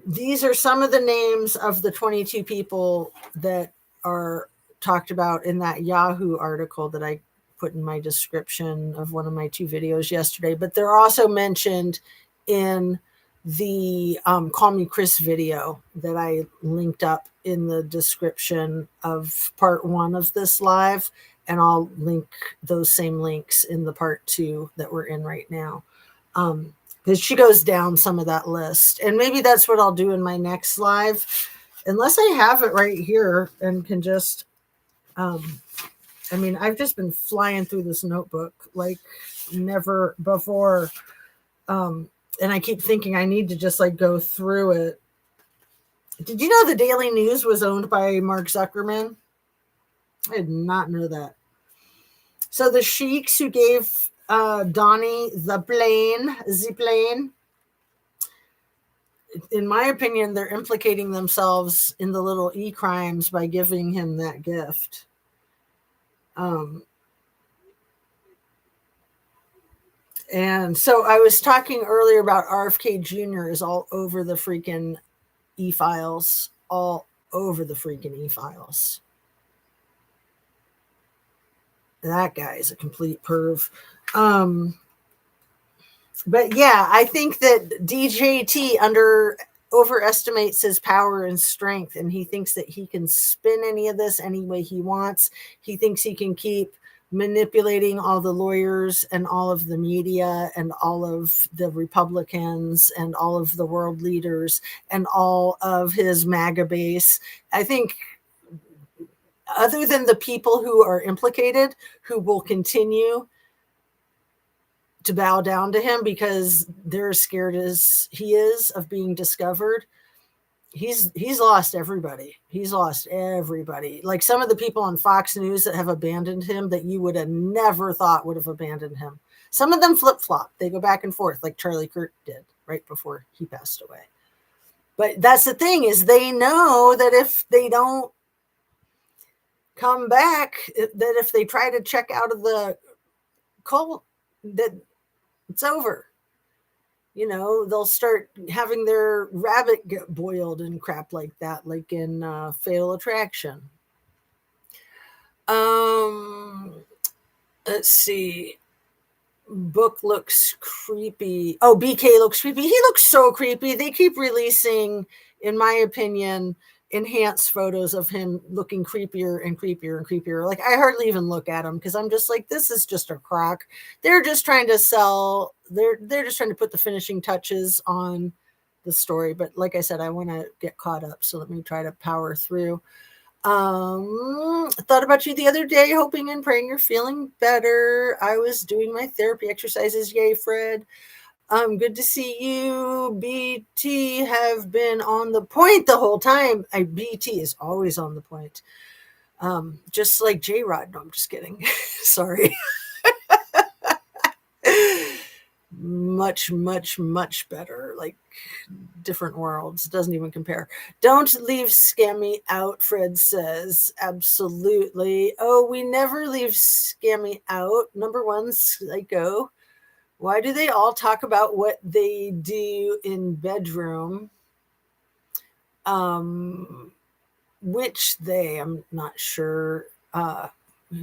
Speaker 1: These are some of the names of the 22 people that are talked about in that Yahoo article that I put in my description of one of my 2 videos yesterday. But they're also mentioned in the Call Me Chris video that I linked up in the description of part 1 of this live. And I'll link those same links in the part 2 that we're in right now. Because she goes down some of that list. And maybe that's what I'll do in my next live. Unless I have it right here and can just, I mean, I've just been flying through this notebook like never before. And I keep thinking I need to just like go through it. Did you know the Daily News was owned by Mark Zuckerman? I did not know that. So the sheiks who gave Donnie the plane, in my opinion, they're implicating themselves in the little E crimes by giving him that gift. And so I was talking earlier about RFK Jr. is all over the freaking e-files, all over the freaking e-files. That guy is a complete perv. But yeah, I think that DJT overestimates his power and strength, and he thinks that he can spin any of this any way he wants. He thinks he can keep manipulating all the lawyers and all of the media and all of the Republicans and all of the world leaders and all of his MAGA base. I think other than the people who are implicated, who will continue to bow down to him because they're as scared as he is of being discovered, he's lost everybody. He's lost everybody. Like some of the people on Fox News that have abandoned him that you would have never thought would have abandoned him. Some of them flip-flop. They go back and forth like Charlie Kirk did right before he passed away. But that's the thing, is they know that if they don't come back, that if they try to check out of the cult, that it's over. You know, they'll start having their rabbit get boiled and crap like that, like in Fatal Attraction. Let's see. Book looks creepy. Oh, BK looks creepy. He looks so creepy. They keep releasing, in my opinion, enhanced photos of him looking creepier and creepier and creepier. Like I hardly even look at him because I'm just like, this is just a crock. They're just trying to sell. They're just trying to put the finishing touches on the story. But like I said, I want to get caught up. So let me try to power through. Thought about you the other day, hoping and praying you're feeling better. I was doing my therapy exercises. Yay, Fred. Good to see you. BT have been on the point the whole time. BT is always on the point. Just like J-Rod. No, I'm just kidding. Sorry. Much, much, much better. Like different worlds. Doesn't even compare. Don't leave Scammy out, Fred says. Absolutely. Oh, we never leave Scammy out. Number one, Psycho. Why do they all talk about what they do in bedroom? Which they, I'm not sure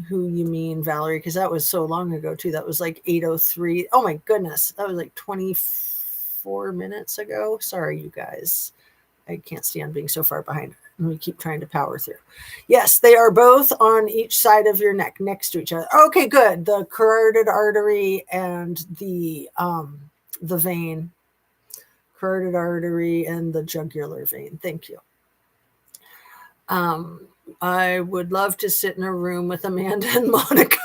Speaker 1: who you mean, Valerie, because that was so long ago too. That was like 8:03. Oh my goodness. That was like 24 minutes ago. Sorry, you guys. I can't stand being so far behind. And we keep trying to power through. Yes, they are both on each side of your neck, next to each other. Okay, good. The carotid artery and the vein. Carotid artery and the jugular vein. Thank you. I would love to sit in a room with Amanda and Monica.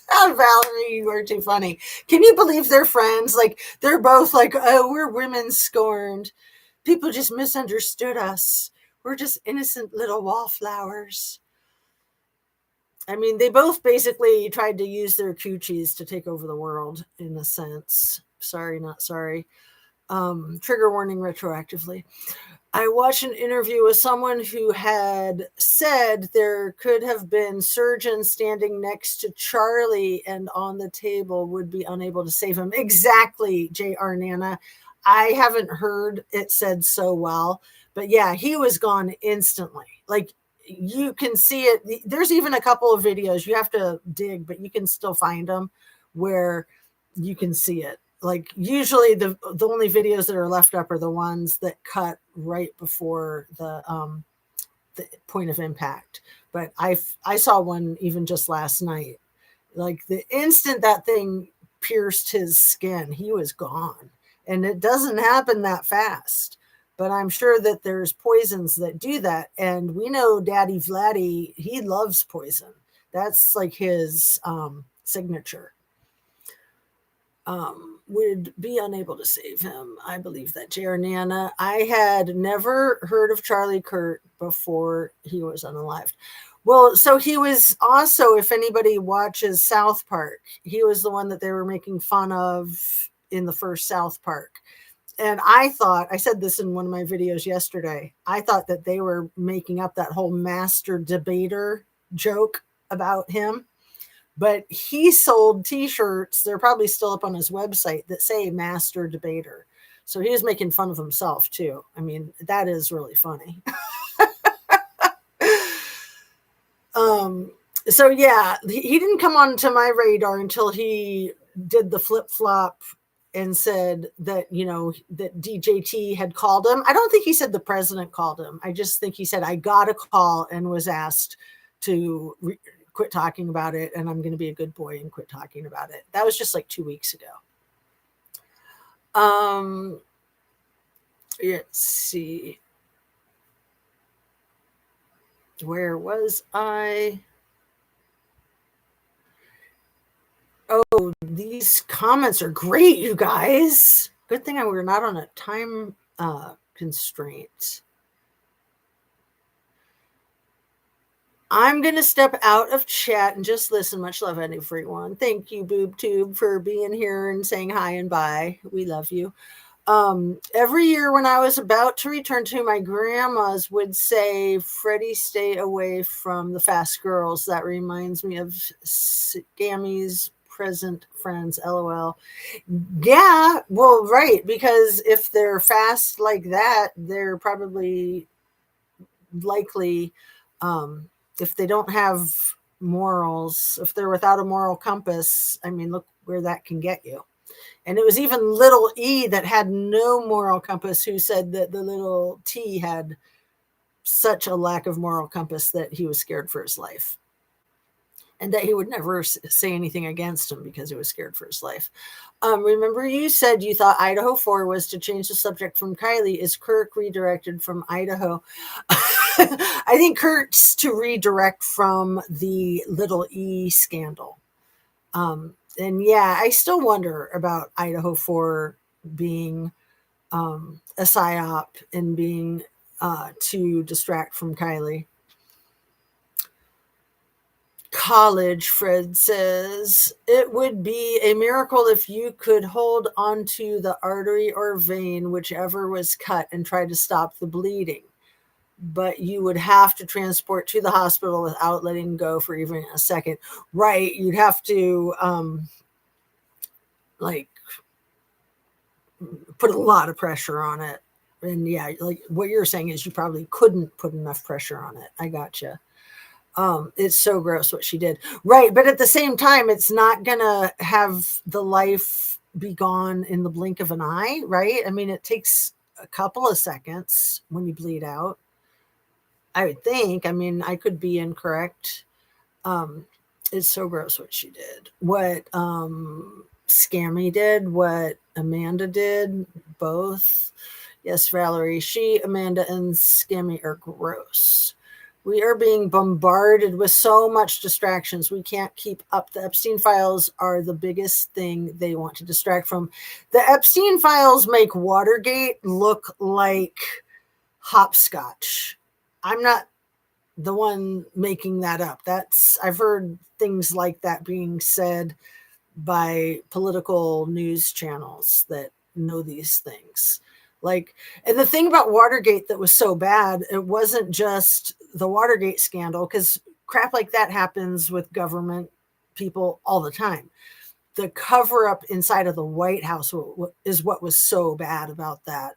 Speaker 1: Valerie, you are too funny. Can you believe they're friends? Like, they're both like, oh, we're women scorned. People just misunderstood us. We're just innocent little wallflowers. I mean, they both basically tried to use their coochies to take over the world, in a sense. Sorry, not sorry. Trigger warning retroactively. I watched an interview with someone who had said there could have been surgeons standing next to Charlie and on the table would be unable to save him. Exactly, J.R. Nana. I haven't heard it said so well, but yeah, he was gone instantly. Like, you can see it. There's even a couple of videos. You have to dig, but you can still find them where you can see it. Like, usually the only videos that are left up are the ones that cut right before the point of impact. But I saw one even just last night. Like, the instant that thing pierced his skin, he was gone. And it doesn't happen that fast. But I'm sure that there's poisons that do that. And we know Daddy Vladdy, he loves poison. That's like his signature. Would be unable to save him. I believe that, J.R. Nana. I had never heard of Charlie Kirk before he was unalived. Well, so he was also, if anybody watches South Park, he was the one that they were making fun of in the first South Park. And I thought, I said this in one of my videos yesterday, I thought that they were making up that whole master debater joke about him. But he sold t-shirts, they're probably still up on his website, that say master debater. So he was making fun of himself too. I mean, that is really funny. So yeah, he didn't come onto my radar until he did the flip-flop and said that, you know, that DJT had called him. I don't think he said the president called him. I just think he said, I got a call and was asked to quit talking about it, and I'm going to be a good boy and quit talking about it. That was just like 2 weeks ago. Let's see. Where was I? Oh, these comments are great, you guys. Good thing we're not on a time constraint. I'm going to step out of chat and just listen. Much love, everyone. Thank you, BoobTube, for being here and saying hi and bye. We love you. Every year when I was about to return to my grandma's would say, Freddie, stay away from the fast girls. That reminds me of Gammy's present friends, LOL. Yeah, well, right, because if they're fast like that, they're probably likely, if they don't have morals, if they're without a moral compass, I mean, look where that can get you. And it was even little E that had no moral compass who said that the little T had such a lack of moral compass that he was scared for his life. And that he would never say anything against him because he was scared for his life. Remember you said you thought Idaho 4 was to change the subject from Kylie. Is Kirk redirected from Idaho? I think Kirk's to redirect from the little E scandal. And yeah, I still wonder about Idaho 4 being a psyop and being to distract from Kylie. College, Fred says, it would be a miracle if you could hold onto the artery or vein, whichever was cut, and try to stop the bleeding. But you would have to transport to the hospital without letting go for even a second. Right. You'd have to like put a lot of pressure on it. And yeah, like what you're saying is you probably couldn't put enough pressure on it. I gotcha. It's so gross what she did. Right. But at the same time, it's not going to have the life be gone in the blink of an eye. Right. I mean, it takes a couple of seconds when you bleed out. I would think. I mean, I could be incorrect. It's so gross what she did. What Scammy did, what Amanda did, both. Yes, Valerie. She, Amanda, and Scammy are gross. We are being bombarded with so much distractions. We can't keep up. The Epstein files are the biggest thing they want to distract from. The Epstein files make Watergate look like hopscotch. I'm not the one making that up. I've heard things like that being said by political news channels that know these things. Like, and the thing about Watergate that was so bad, it wasn't just the Watergate scandal, because crap like that happens with government people all the time. The cover up inside of the White House is what was so bad about that.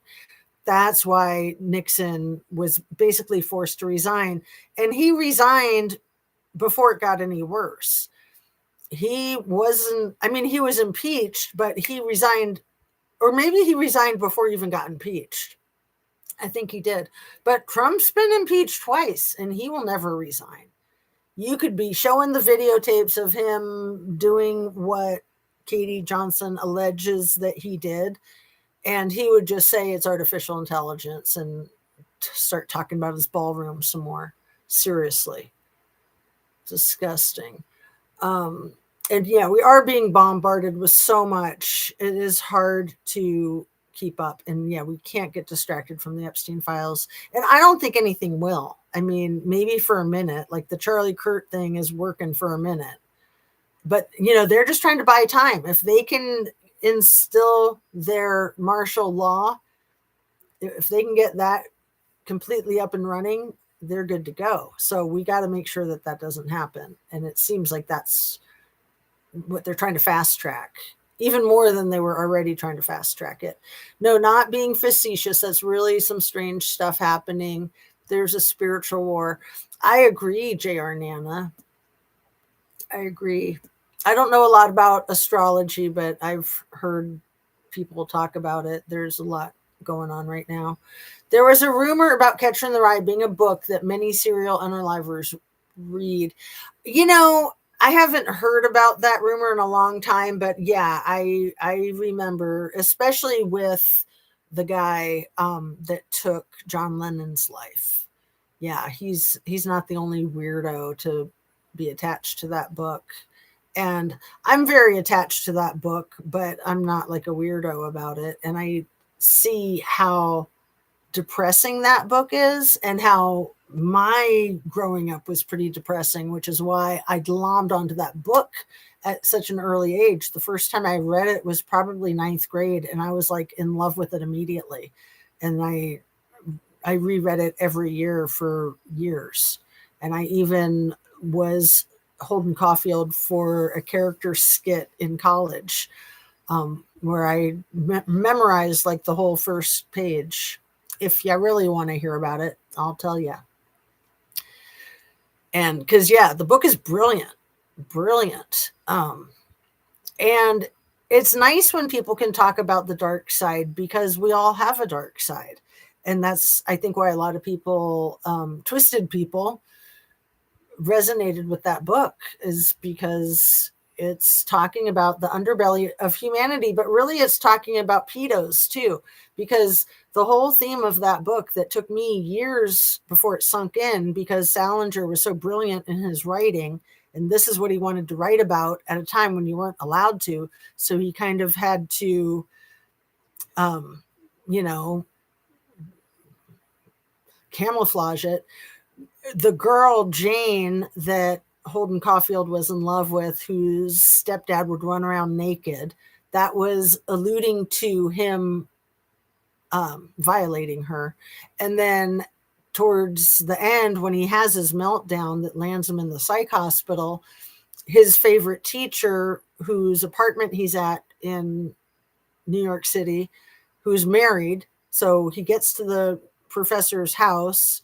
Speaker 1: That's why Nixon was basically forced to resign. And he resigned before it got any worse. He wasn't, I mean, he was impeached, but he resigned, or maybe he resigned before he even got impeached. I think he did. But Trump's been impeached twice, and he will never resign. You could be showing the videotapes of him doing what Katie Johnson alleges that he did, and he would just say it's artificial intelligence and start talking about his ballroom some more. Seriously. Disgusting. And yeah, we are being bombarded with so much. It is hard to keep up. And yeah, we can't get distracted from the Epstein files. And I don't think anything will. I mean, maybe for a minute, like the Charlie Kirk thing is working for a minute. But, you know, they're just trying to buy time. If they can instill their martial law, if they can get that completely up and running, they're good to go. So we got to make sure that that doesn't happen. And it seems like that's what they're trying to fast track, even more than they were already trying to fast track it. No, not being facetious. That's really some strange stuff happening. There's a spiritual war. I agree, J.R. Nana. I agree. I don't know a lot about astrology, but I've heard people talk about it. There's a lot going on right now. There was a rumor about Catcher in the Rye being a book that many serial unalivers read. You know, I haven't heard about that rumor in a long time, but yeah, I remember, especially with the guy that took John Lennon's life. Yeah, he's not the only weirdo to be attached to that book. And I'm very attached to that book, but I'm not like a weirdo about it. And I see how depressing that book is, and how my growing up was pretty depressing, which is why I glommed onto that book at such an early age. The first time I read it was probably ninth grade, and I was like in love with it immediately. And I reread it every year for years. And I even was Holden Caulfield for a character skit in college, where I memorized like the whole first page. If you really want to hear about it, I'll tell you. And because, yeah, the book is brilliant, brilliant. And it's nice when people can talk about the dark side, because we all have a dark side. And that's, I think, why a lot of people, twisted people, resonated with that book, is because it's talking about the underbelly of humanity, but really it's talking about pedos too, because the whole theme of that book, that took me years before it sunk in, because Salinger was so brilliant in his writing, and this is what he wanted to write about at a time when you weren't allowed to. So he kind of had to, you know, camouflage it. The girl, Jane, that Holden Caulfield was in love with, whose stepdad would run around naked, that was alluding to him violating her. And then towards the end, when he has his meltdown that lands him in the psych hospital, his favorite teacher, whose apartment he's at in New York City, who's married, so he gets to the professor's house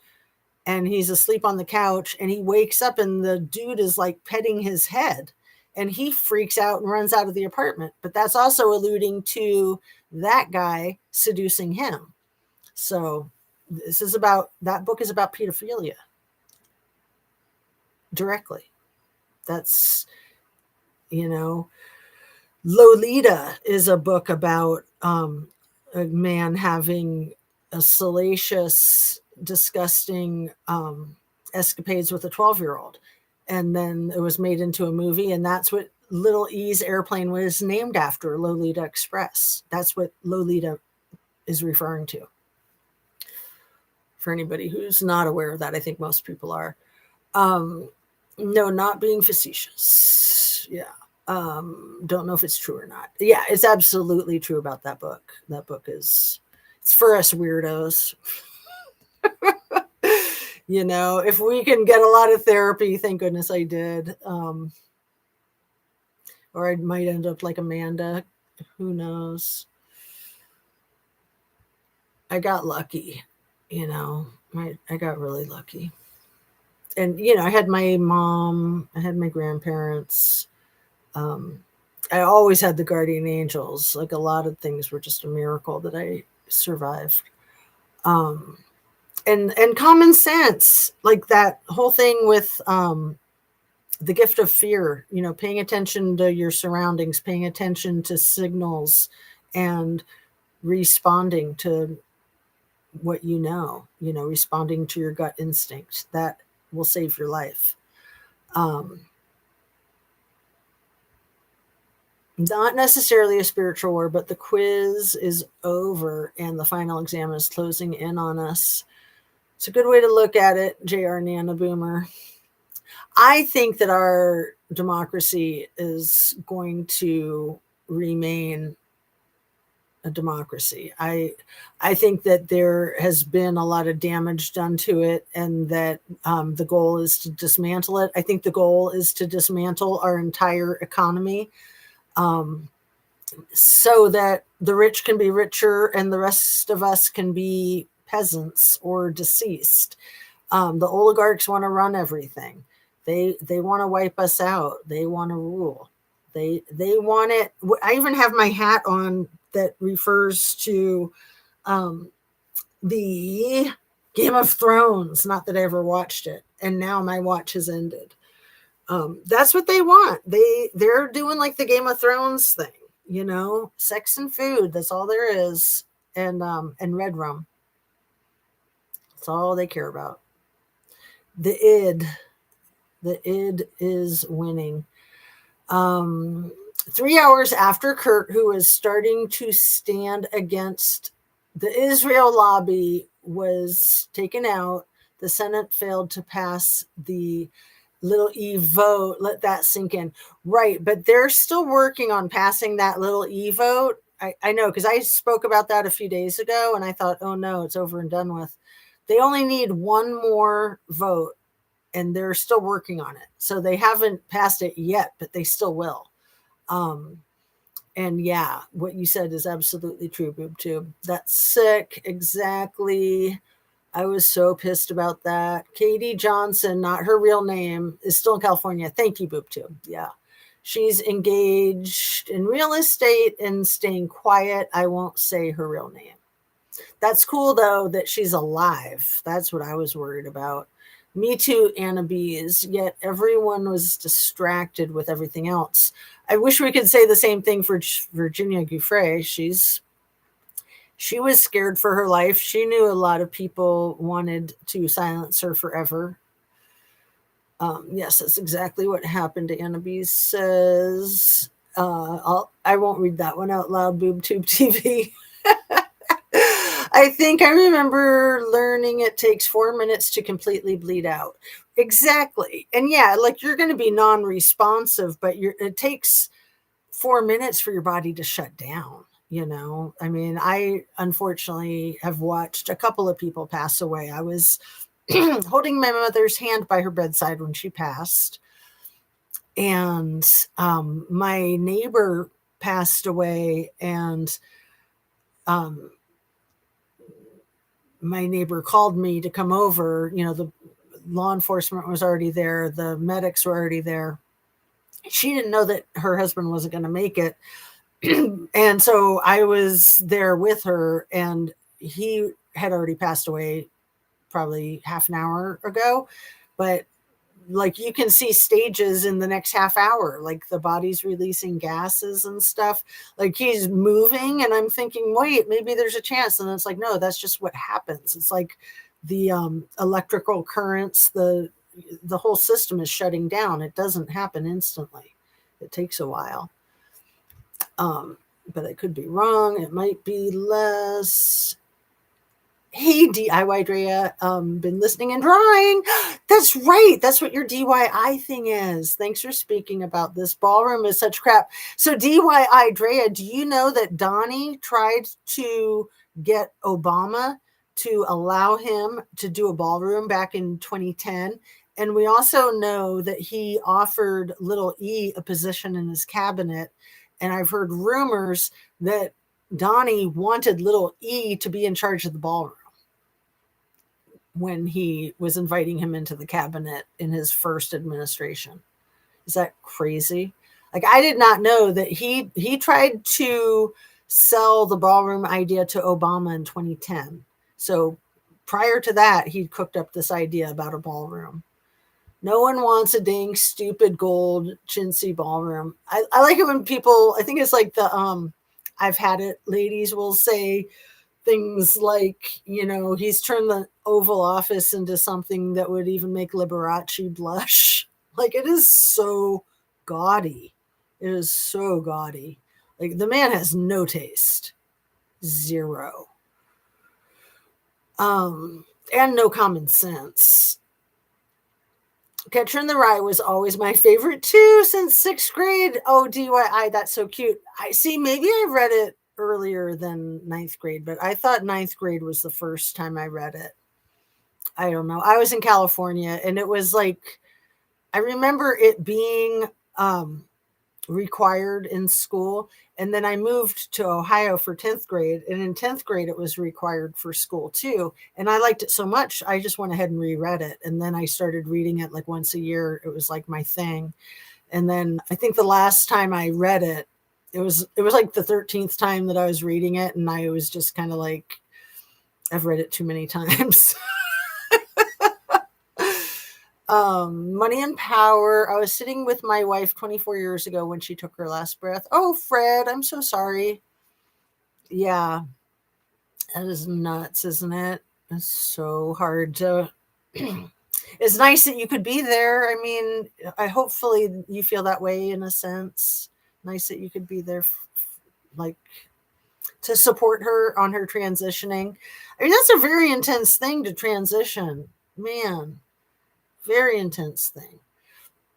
Speaker 1: and he's asleep on the couch, and he wakes up and the dude is like petting his head, and he freaks out and runs out of the apartment. But that's also alluding to that guy seducing him. So that book is about pedophilia directly. That's, you know, Lolita is a book about a man having a salacious, disgusting escapades with a 12-year-old. And then it was made into a movie, and that's what Little E's airplane was named after, Lolita Express. That's what Lolita is referring to. For anybody who's not aware of that, I think most people are. No, not being facetious. Yeah. Don't know if it's true or not. Yeah, it's absolutely true about that book. That book is, it's for us weirdos. You know, if we can get a lot of therapy, thank goodness I did. Or I might end up like Amanda. Who knows? I got lucky, you know. I got really lucky. And, you know, I had my mom, I had my grandparents. I always had the guardian angels. Like, a lot of things were just a miracle that I survived. And common sense, like that whole thing with the gift of fear, you know, paying attention to your surroundings, paying attention to signals, and responding to what you know, responding to your gut instinct. That will save your life. Not necessarily a spiritual war, but the quiz is over and the final exam is closing in on us. It's a good way to look at it, J.R. Nana Boomer. I think that our democracy is going to remain a democracy. I think that there has been a lot of damage done to it, and that the goal is to dismantle it. I think the goal is to dismantle our entire economy, so that the rich can be richer and the rest of us can be peasants or deceased. The oligarchs want to run everything. They want to wipe us out. They want to rule. They want it. I even have my hat on that refers to the Game of Thrones. Not that I ever watched it. and now my watch has ended. That's what they want. They're doing like the Game of Thrones thing, you know, sex and food. That's all there is, and red rum. That's all they care about. The id is winning. 3 hours after Kurt, who was starting to stand against the Israel lobby, was taken out, the Senate failed to pass the little e vote. Let that sink in. Right. But they're still working on passing that little e vote. I know, because I spoke about that a few days ago and I thought, oh no, it's over and done with. They only need one more vote and they're still working on it. So they haven't passed it yet, but they still will. And yeah, what you said is absolutely true, BoobTube. That's sick. Exactly. I was so pissed about that. Katie Johnson, not her real name, is still in California. Thank you, BoobTube. Yeah. She's engaged in real estate and staying quiet. I won't say her real name. That's cool, though, that she's alive. That's what I was worried about. Me too, Anna Bees, yet everyone was distracted with everything else. I wish we could say the same thing for Virginia Giuffre. She was scared for her life. She knew a lot of people wanted to silence her forever. Yes, that's exactly what happened. Anna Bees says, I won't read that one out loud, BoobTube TV. I think I remember learning it takes 4 minutes to completely bleed out. Exactly. And yeah, like you're going to be non-responsive, but it takes 4 minutes for your body to shut down. You know, I mean, I unfortunately have watched a couple of people pass away. I was holding my mother's hand by her bedside when she passed. And my neighbor passed away, and my neighbor called me to come over. You know, the law enforcement was already there. The medics were already there. She didn't know that her husband wasn't going to make it. And so I was there with her, and he had already passed away probably half an hour ago. But like you can see stages in the next half hour, like the body's releasing gases and stuff. Like he's moving, and I'm thinking, wait, maybe there's a chance. And it's like, no, that's just what happens. It's like the electrical currents, the whole system is shutting down. It doesn't happen instantly. It takes a while. But I could be wrong. It might be less. Hey, DIY Drea, been listening and drawing. That's right. That's what your DIY thing is. Thanks for speaking about this. Ballroom is such crap. So DIY Drea, do you know that Donnie tried to get Obama to allow him to do a ballroom back in 2010? And we also know that he offered Little E a position in his cabinet. And I've heard rumors that Donnie wanted Little E to be in charge of the ballroom when he was inviting him into the cabinet in his first administration. Is that crazy? Like, I did not know that he tried to sell the ballroom idea to Obama in 2010. So prior to that, he cooked up this idea about a ballroom. No one wants a dang stupid gold chintzy ballroom. I like it when people, I think it's like the I've had it ladies will say things like, you know, he's turned the Oval Office into something that would even make Liberace blush. Like, it is so gaudy. It is so gaudy. Like, the man has no taste. Zero. And no common sense. Catcher in the Rye was always my favorite too since 6th grade. Oh, DYI, that's so cute. I see, maybe I read it earlier than 9th grade, but I thought 9th grade was the first time I read it. I don't know. I was in California, and it was like, I remember it being required in school. And then I moved to Ohio for 10th grade. And in 10th grade, it was required for school too. And I liked it so much, I just went ahead and reread it. And then I started reading it like once a year. It was like my thing. And then I think the last time I read it, it was like the 13th time that I was reading it. And I was just kind of like, I've read it too many times. Money and power. I was sitting with my wife 24 years ago when she took her last breath. Oh, Fred, I'm so sorry. Yeah, that is nuts, isn't it? It's so hard to. It's nice that you could be there. I mean, I hopefully you feel that way in a sense. Nice that you could be there, like to support her on her transitioning. I mean, that's a very intense thing to transition, man. Very intense thing.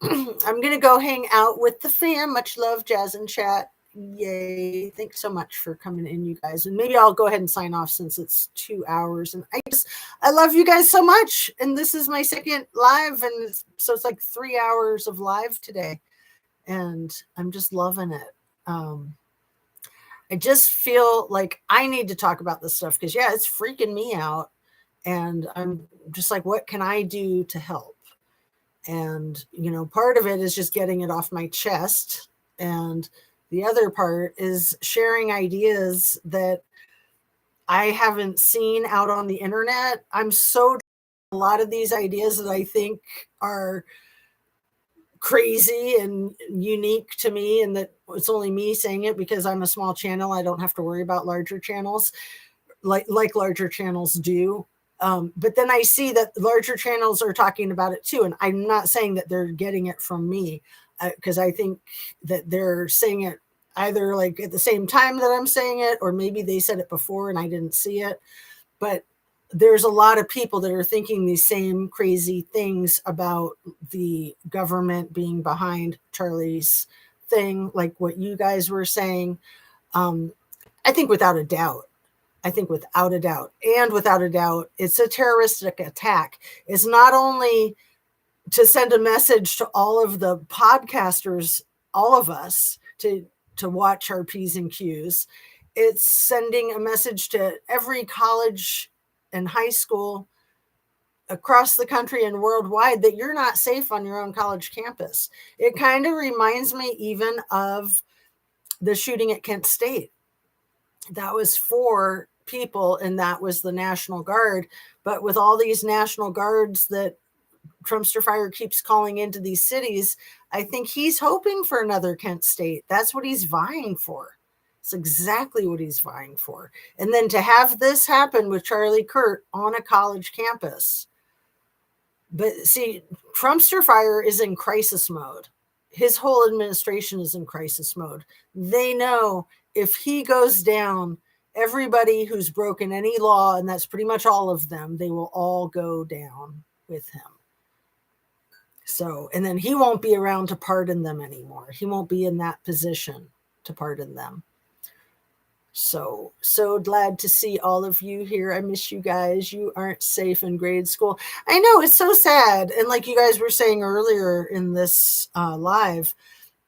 Speaker 1: I'm going to go hang out with the fam. Much love, Jazz and chat. Yay. Thanks so much for coming in, you guys. And maybe I'll go ahead and sign off since it's 2 hours. And I love you guys so much. And this is my second live. And so it's like 3 hours of live today. And I'm just loving it. I just feel like I need to talk about this stuff because, yeah, it's freaking me out. And I'm just like, what can I do to help? And, you know, part of it is just getting it off my chest. And the other part is sharing ideas that I haven't seen out on the internet. I'm so a lot of these ideas that I think are crazy and unique to me, and that it's only me saying it because I'm a small channel. I don't have to worry about larger channels like larger channels do. But then I see that larger channels are talking about it too. And I'm not saying that they're getting it from me because I think that they're saying it either like at the same time that I'm saying it, or maybe they said it before and I didn't see it. But there's a lot of people that are thinking these same crazy things about the government being behind Charlie's thing, like what you guys were saying. I think without a doubt, it's a terroristic attack. It's not only to send a message to all of the podcasters, all of us, to watch our P's and Q's. It's sending a message to every college and high school across the country and worldwide that you're not safe on your own college campus. It kind of reminds me even of the shooting at Kent State. That was 4 people, and that was the National Guard. But with all these National Guards that Trumpster Fire keeps calling into these cities, I think he's hoping for another Kent State. That's what he's vying for. It's exactly what he's vying for. And then to have this happen with Charlie Kirk on a college campus. But see, Trumpster Fire is in crisis mode. His whole administration is in crisis mode. They know if he goes down, everybody who's broken any law, and that's pretty much all of them, they will all go down with him. So, and then he won't be around to pardon them anymore. He won't be in that position to pardon them. So glad to see all of you here. I miss you guys. You aren't safe in grade school. I know, it's so sad. And like you guys were saying earlier in this live,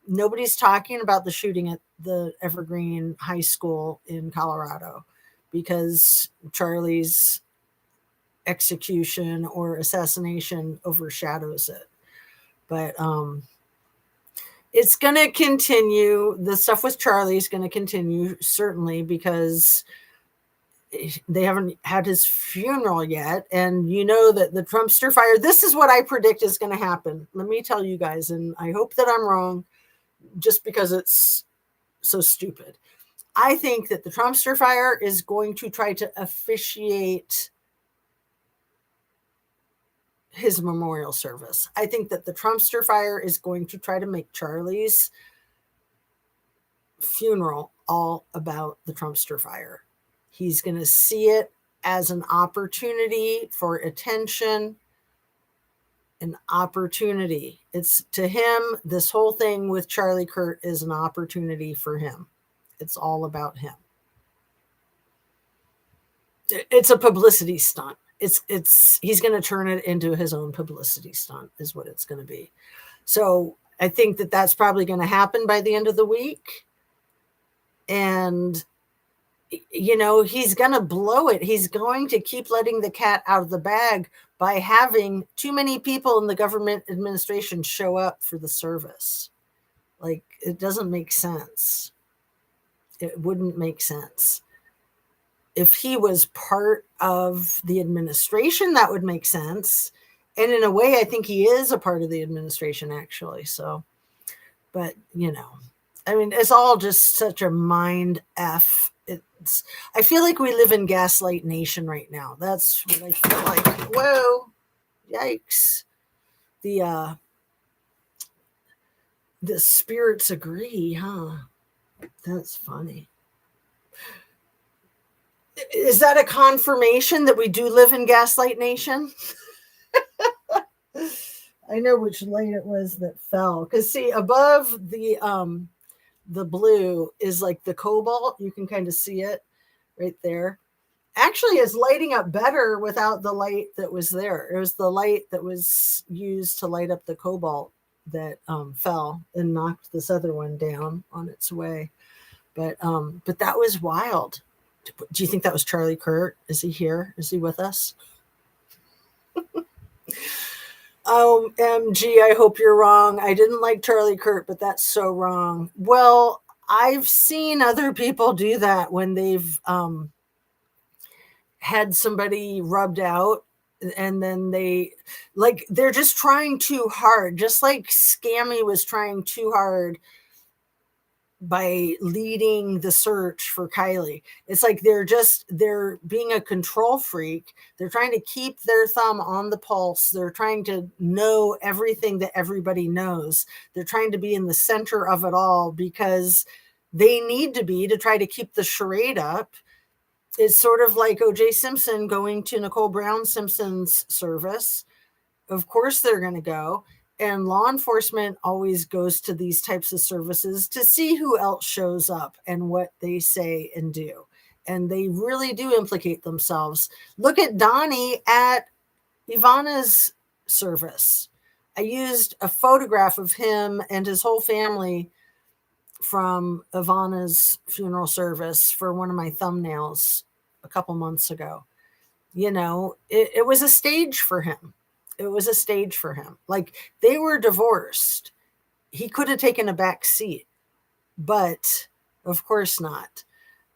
Speaker 1: nobody's talking about the shooting at the Evergreen High School in Colorado because Charlie's execution or assassination overshadows it. But it's going to continue. The stuff with Charlie is going to continue, certainly, because they haven't had his funeral yet. And you know that the Trumpster Fire, this is what I predict is going to happen. Let me tell you guys, and I hope that I'm wrong just because it's so stupid. I think that the Trumpster Fire is going to try to officiate his memorial service. I think that the Trumpster Fire is going to try to make Charlie's funeral all about the Trumpster Fire. He's going to see it as an opportunity for attention, an opportunity. It's to him, this whole thing with Charlie Kirk is an opportunity for him. It's all about him. It's a publicity stunt. He's going to turn it into his own publicity stunt is what it's going to be. So I think that that's probably going to happen by the end of the week. And, you know, he's going to blow it. He's going to keep letting the cat out of the bag by having too many people in the government administration show up for the service. Like, it doesn't make sense. It wouldn't make sense. If he was part of the administration, that would make sense. And in a way, I think he is a part of the administration, actually. So, but, I mean, it's all just such a mind F. I feel like we live in Gaslight Nation right now. That's what I feel like. Whoa, yikes. The spirits agree, huh? That's funny. Is that a confirmation that we do live in Gaslight Nation? I know which light it was that fell. Because see, above the blue is like the cobalt. You can kind of see it right there. Actually, it's lighting up better without the light that was there. It was the light that was used to light up the cobalt that fell and knocked this other one down on its way. But that was wild. Do you think that was Charlie Kirk? Is he here? Is he with us? OMG, I hope you're wrong. I didn't like Charlie Kirk, but that's so wrong. Well, I've seen other people do that when they've had somebody rubbed out, and then they're just trying too hard, just like Scammy was trying too hard by leading the search for Kylie. It's like they're being a control freak. They're trying to keep their thumb on the pulse. They're trying to know everything that everybody knows. They're trying to be in the center of it all because they need to be to try to keep the charade up. It's sort of like O.J. Simpson going to Nicole Brown Simpson's service. Of course they're going to go. And law enforcement always goes to these types of services to see who else shows up and what they say and do. And they really do implicate themselves. Look at Donnie at Ivana's service. I used a photograph of him and his whole family from Ivana's funeral service for one of my thumbnails a couple months ago. It was a stage for him. It was a stage for him. Like, they were divorced. He could have taken a back seat, but of course not.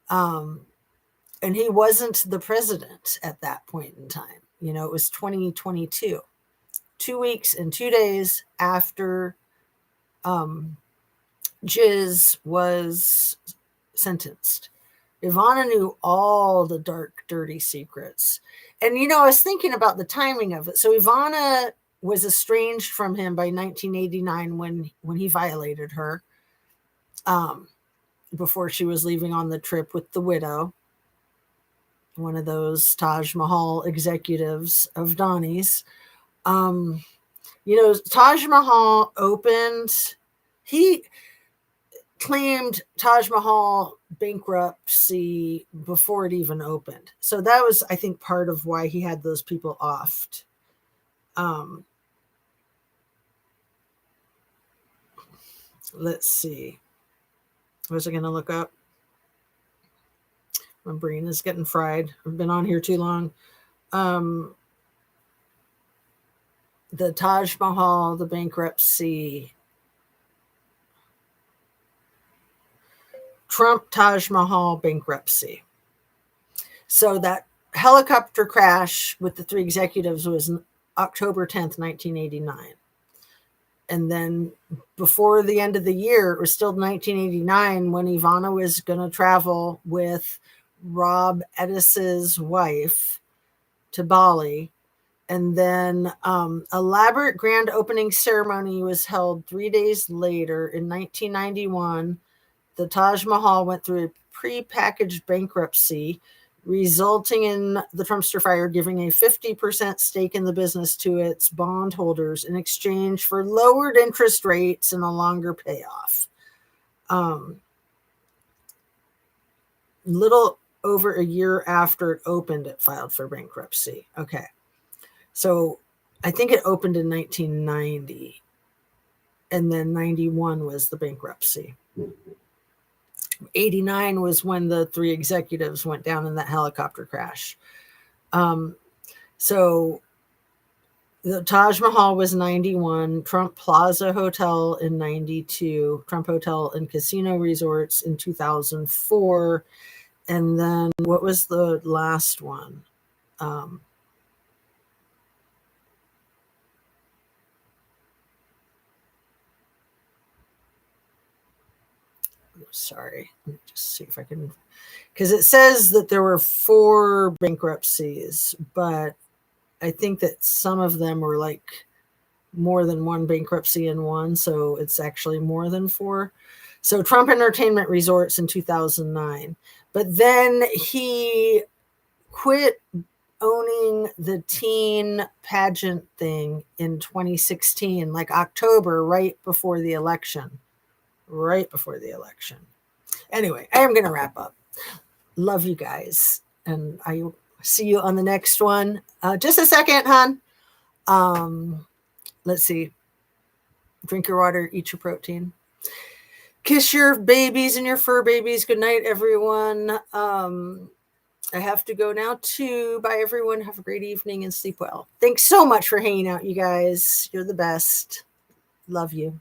Speaker 1: And he wasn't the president at that point in time. It was 2022, 2 weeks and 2 days after Jiz was sentenced. Ivana knew all the dark, dirty secrets. And, I was thinking about the timing of it. So Ivana was estranged from him by 1989 when he violated her before she was leaving on the trip with the widow, one of those Taj Mahal executives of Donnie's. Taj Mahal opened, he claimed Taj Mahal bankruptcy before it even opened. So that was, I think, part of why he had those people offed. Let's see. What was I going to look up? My brain is getting fried. I've been on here too long. The Taj Mahal, the bankruptcy. Trump Taj Mahal bankruptcy. So that helicopter crash with the three executives was October 10th, 1989. And then before the end of the year, it was still 1989 when Ivana was going to travel with Rob Edis's wife to Bali. And then elaborate grand opening ceremony was held 3 days later in 1991. The Taj Mahal went through a pre-packaged bankruptcy, resulting in the Trumpster fire giving a 50% stake in the business to its bondholders in exchange for lowered interest rates and a longer payoff. Little over a year after it opened, it filed for bankruptcy. Okay. So I think it opened in 1990, and then 91 was the bankruptcy. 89 was when the three executives went down in that helicopter crash. So the Taj Mahal was 91, Trump Plaza Hotel in 92, Trump Hotel and Casino Resorts in 2004. And then what was the last one? sorry. Let me just see if I can, because it says that there were 4 bankruptcies, but I think that some of them were like more than one bankruptcy in one. So it's actually more than 4. So Trump Entertainment Resorts in 2009. But then he quit owning the teen pageant thing in 2016, like October, right before the election. Right before the election. Anyway, I am going to wrap up. Love you guys. And I see you on the next one. Just a second, hon. Let's see. Drink your water, eat your protein. Kiss your babies and your fur babies. Good night, everyone. I have to go now too. Bye, everyone. Have a great evening and sleep well. Thanks so much for hanging out, you guys. You're the best. Love you.